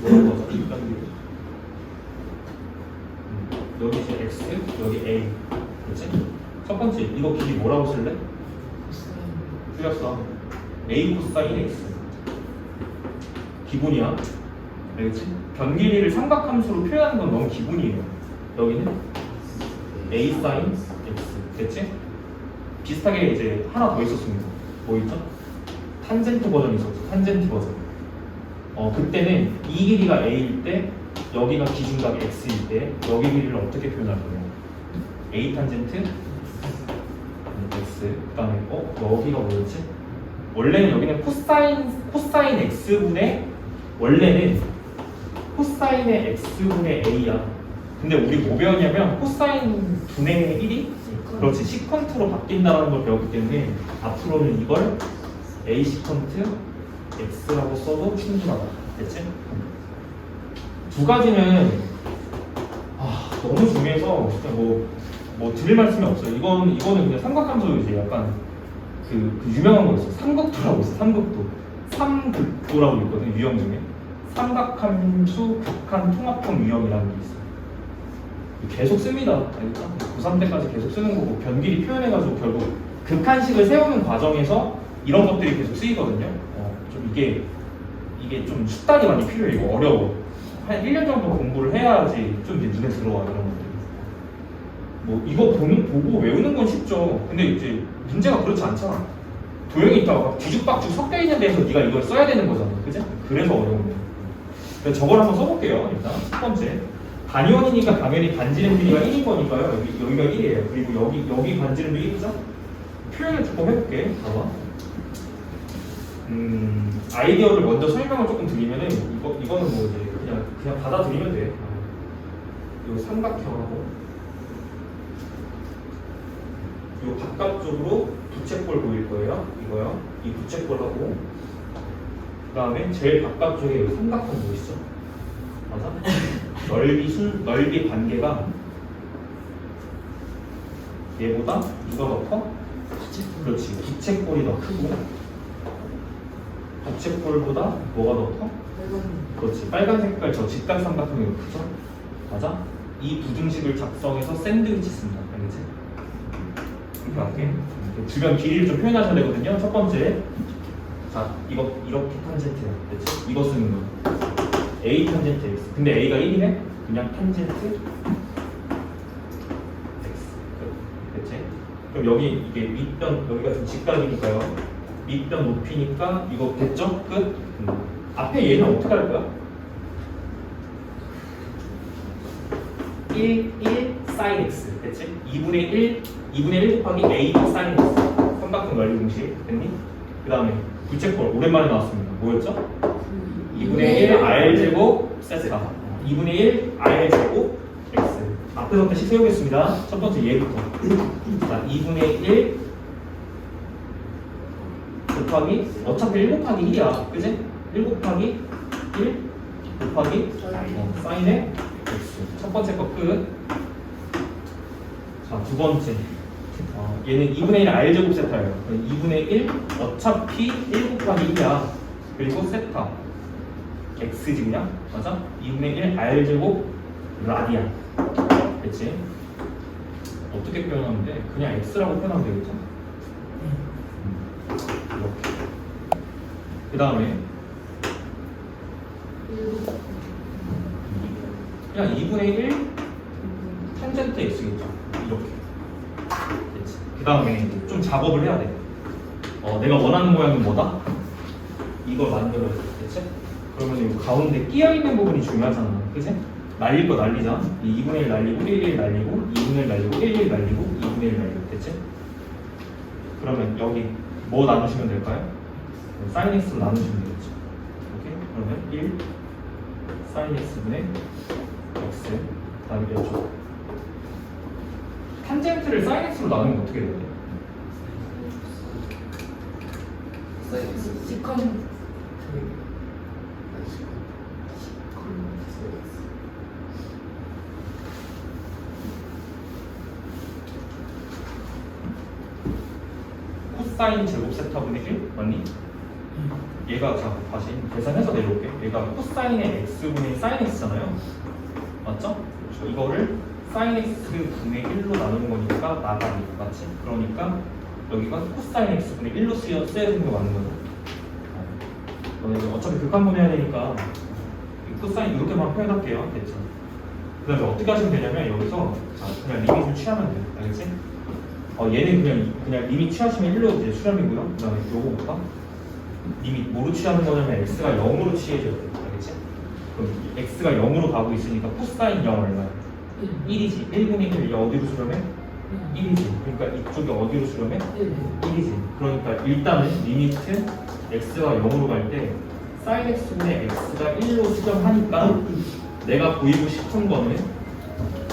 뭐라고 하죠? 여기 이제 x 여기 a 그렇지? 첫 번째 이거 길이 뭐라고 쓸래? 틀렸어. a 코사인 x 기본이야. 알겠지? 변길이를 삼각함수로 표현하는 건 너무 기본이에요. 여기는 a 사인 x 됐지? 비슷하게 이제 하나 더 있었습니다. 뭐 있죠? 탄젠트 버전이 있었죠. 탄젠트 버전. 그때는 이 길이가 a일 때 여기가 기준각 x일 때 여기 길이를 어떻게 표현할 거예요? a 탄젠트 x 그다음에 여기가 뭐였지? 원래는 여기는 코사인 x분의 원래는 코사인의 x분의 a야. 근데 우리 뭐 배웠냐면 코사인 분의 1이 그렇지 시컨트로 바뀐다는 걸 배웠기 때문에 앞으로는 이걸 a 시컨트 x라고 써도 충분하다. 됐지? 두 가지는 너무 중요해서 그냥 뭐 드릴 말씀이 없어요. 이거는 그냥 삼각함수 이제 약간 그 유명한 거 있어. 삼극도라고 있어. 삼극도라고 있거든. 유형 중에 삼각함수 극한 통합형 유형이라는 게 있어. 계속 씁니다. 알겠죠? 고3 때까지 계속 쓰는 거고 변길이 표현해가지고 결국 극한식을 세우는 과정에서 이런 것들이 계속 쓰이거든요. 좀 이게 좀 숙달이 많이 필요해. 이거 어려워. 한 1년 정도 공부를 해야지 좀 이제 눈에 들어와 이런 것들. 뭐 이거 보고 외우는 건 쉽죠. 근데 이제 문제가 그렇지 않잖아. 도형이 있다가 뒤죽박죽 섞여 있는 데서 네가 이걸 써야 되는 거잖아. 그치? 그래서 어려운 거야. 그래서 저걸 한번 써볼게요. 일단 첫 번째 단위원이니까 당연히 반지름 길이가 1인 거니까요. 여기가 1이에요. 그리고 여기 반지름도 1이죠? 표현을 조금 해볼게. 봐봐. 아이디어를 먼저 설명을 조금 드리면은 이거는 뭐 이제 그냥 받아들이면 돼. 이 삼각형하고 이 바깥쪽으로 부채꼴 보일 거예요. 이거요. 이 부채꼴하고 그 다음에 제일 바깥쪽에 여기 삼각형 보이시죠? 맞아? 넓이 관계가 얘보다 누가 더 커? 그렇지. 부채꼴이 더 크고 부채꼴보다 뭐가 더 커? 그렇지. 빨간 색깔 저 직각 삼각형이 더 크죠? 맞아? 이 부등식을 작성해서 샌드위치 쓴다. 알겠지? 이렇게 할게. 주변 길이를 좀 표현하셔야 되거든요. 첫 번째 자 이거 이렇게 탄젠트야. 됐지? 이거 쓰는 거 A 탄젠트 x. 근데 A가 1이네? 그냥 탄젠트 x. 됐지? 그럼 여기 이게 밑변, 여기가 좀 직각이니까요. 밑변 높이니까 이거 됐죠? 끝? 앞에 얘는 어떻게 할 거야? 1 sin x. 됐지? 2분의 1 곱하기 A sin x. 삼각형 원리 공식. 됐니? 그 다음에 부채꼴 오랜만에 나왔습니다. 뭐였죠? 2분의 1 R제곱 세타 2분의 1 R제곱 X 앞에서부터 씩 세우겠습니다. 첫 번째 얘부터 자 2분의 1 곱하기 어차피 1 곱하기 1이야 그지? 1 곱하기 1 곱하기 사인의 X 첫 번째 거 끝. 자 두 번째 얘는 2분의 1 R제곱 세타예요. 2분의 1 어차피 1 곱하기 1이야 그리고 세타 x지 그냥 맞아? 2분의 1 r제곱 라디안 됐지? 어떻게 표현하면 돼? 그냥 x라고 표현하면 되겠죠? 이렇게 그 다음에 그냥 2분의 1 탄젠트 x겠죠? 이렇게 됐지? 그 다음에 좀 작업을 해야 돼. 내가 원하는 모양은 뭐다? 이걸 만들어야 돼. 됐지? 그러면 이 가운데 끼어있는 부분이 중요하잖아. 그치? 날릴 거 날리자. 이 2분의 1 날리고 1, 1 날리고 2분의 1 날리고 1, 1 날리고 2분의 1 날리고 됐지? 그러면 여기 뭐 나누시면 될까요? sin x로 나누시면 되겠죠. 오케이? 그러면 1 sin x분의 x 그 다음에 이쪽 탄젠트를 sin x로 나누면 어떻게 돼요? 시컨 코사인 제곱 세타분의 1 맞니? 얘가 자 다시 계산해서 내려올게. 얘가 코사인의 x분의 sin x잖아요. 맞죠? 이거를 sin x분의 1로 나누는 거니까 나가기 맞지? 그러니까 여기가 코사인 x분의 1로 써야 되는 거 맞는 거죠. 어차피 극한분해야 되니까 코사인 이렇게만 표현할게요. 됐죠? 그 다음에 어떻게 하시면 되냐면 여기서 자, 그냥 리밋을 취하면 돼요. 알겠지? 얘는 그냥 리밋 취하시면 1로 이제 수렴이고요. 그 다음에 요거 볼까? 리밋 뭐로 취하는 거냐면 x가 0으로 취해줘야 돼요. 알겠지? 그럼 x가 0으로 가고 있으니까 코사인 0 얼마야? 1이지. 1분의 1 어디로 수렴해? 1이지. 그러니까 이쪽이 어디로 수렴해? 1이지. 그러니까 일단은 리미트 x가 0으로 갈 때 sin x분의 x가 1로 수렴하니까 내가 보이고 싶은 거는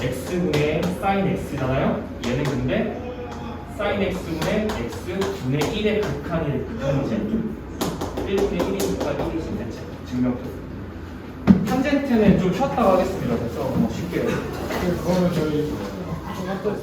x분의 sin x잖아요. 얘는 근데 sin x분의 x분의 1의 극한이지. 1분의 1이니까 1이지. 됐지? 증명표. 탄젠트는 좀 쉬었다가 하겠습니다. 됐죠? 쉽게. 그거는 저희 좀 아까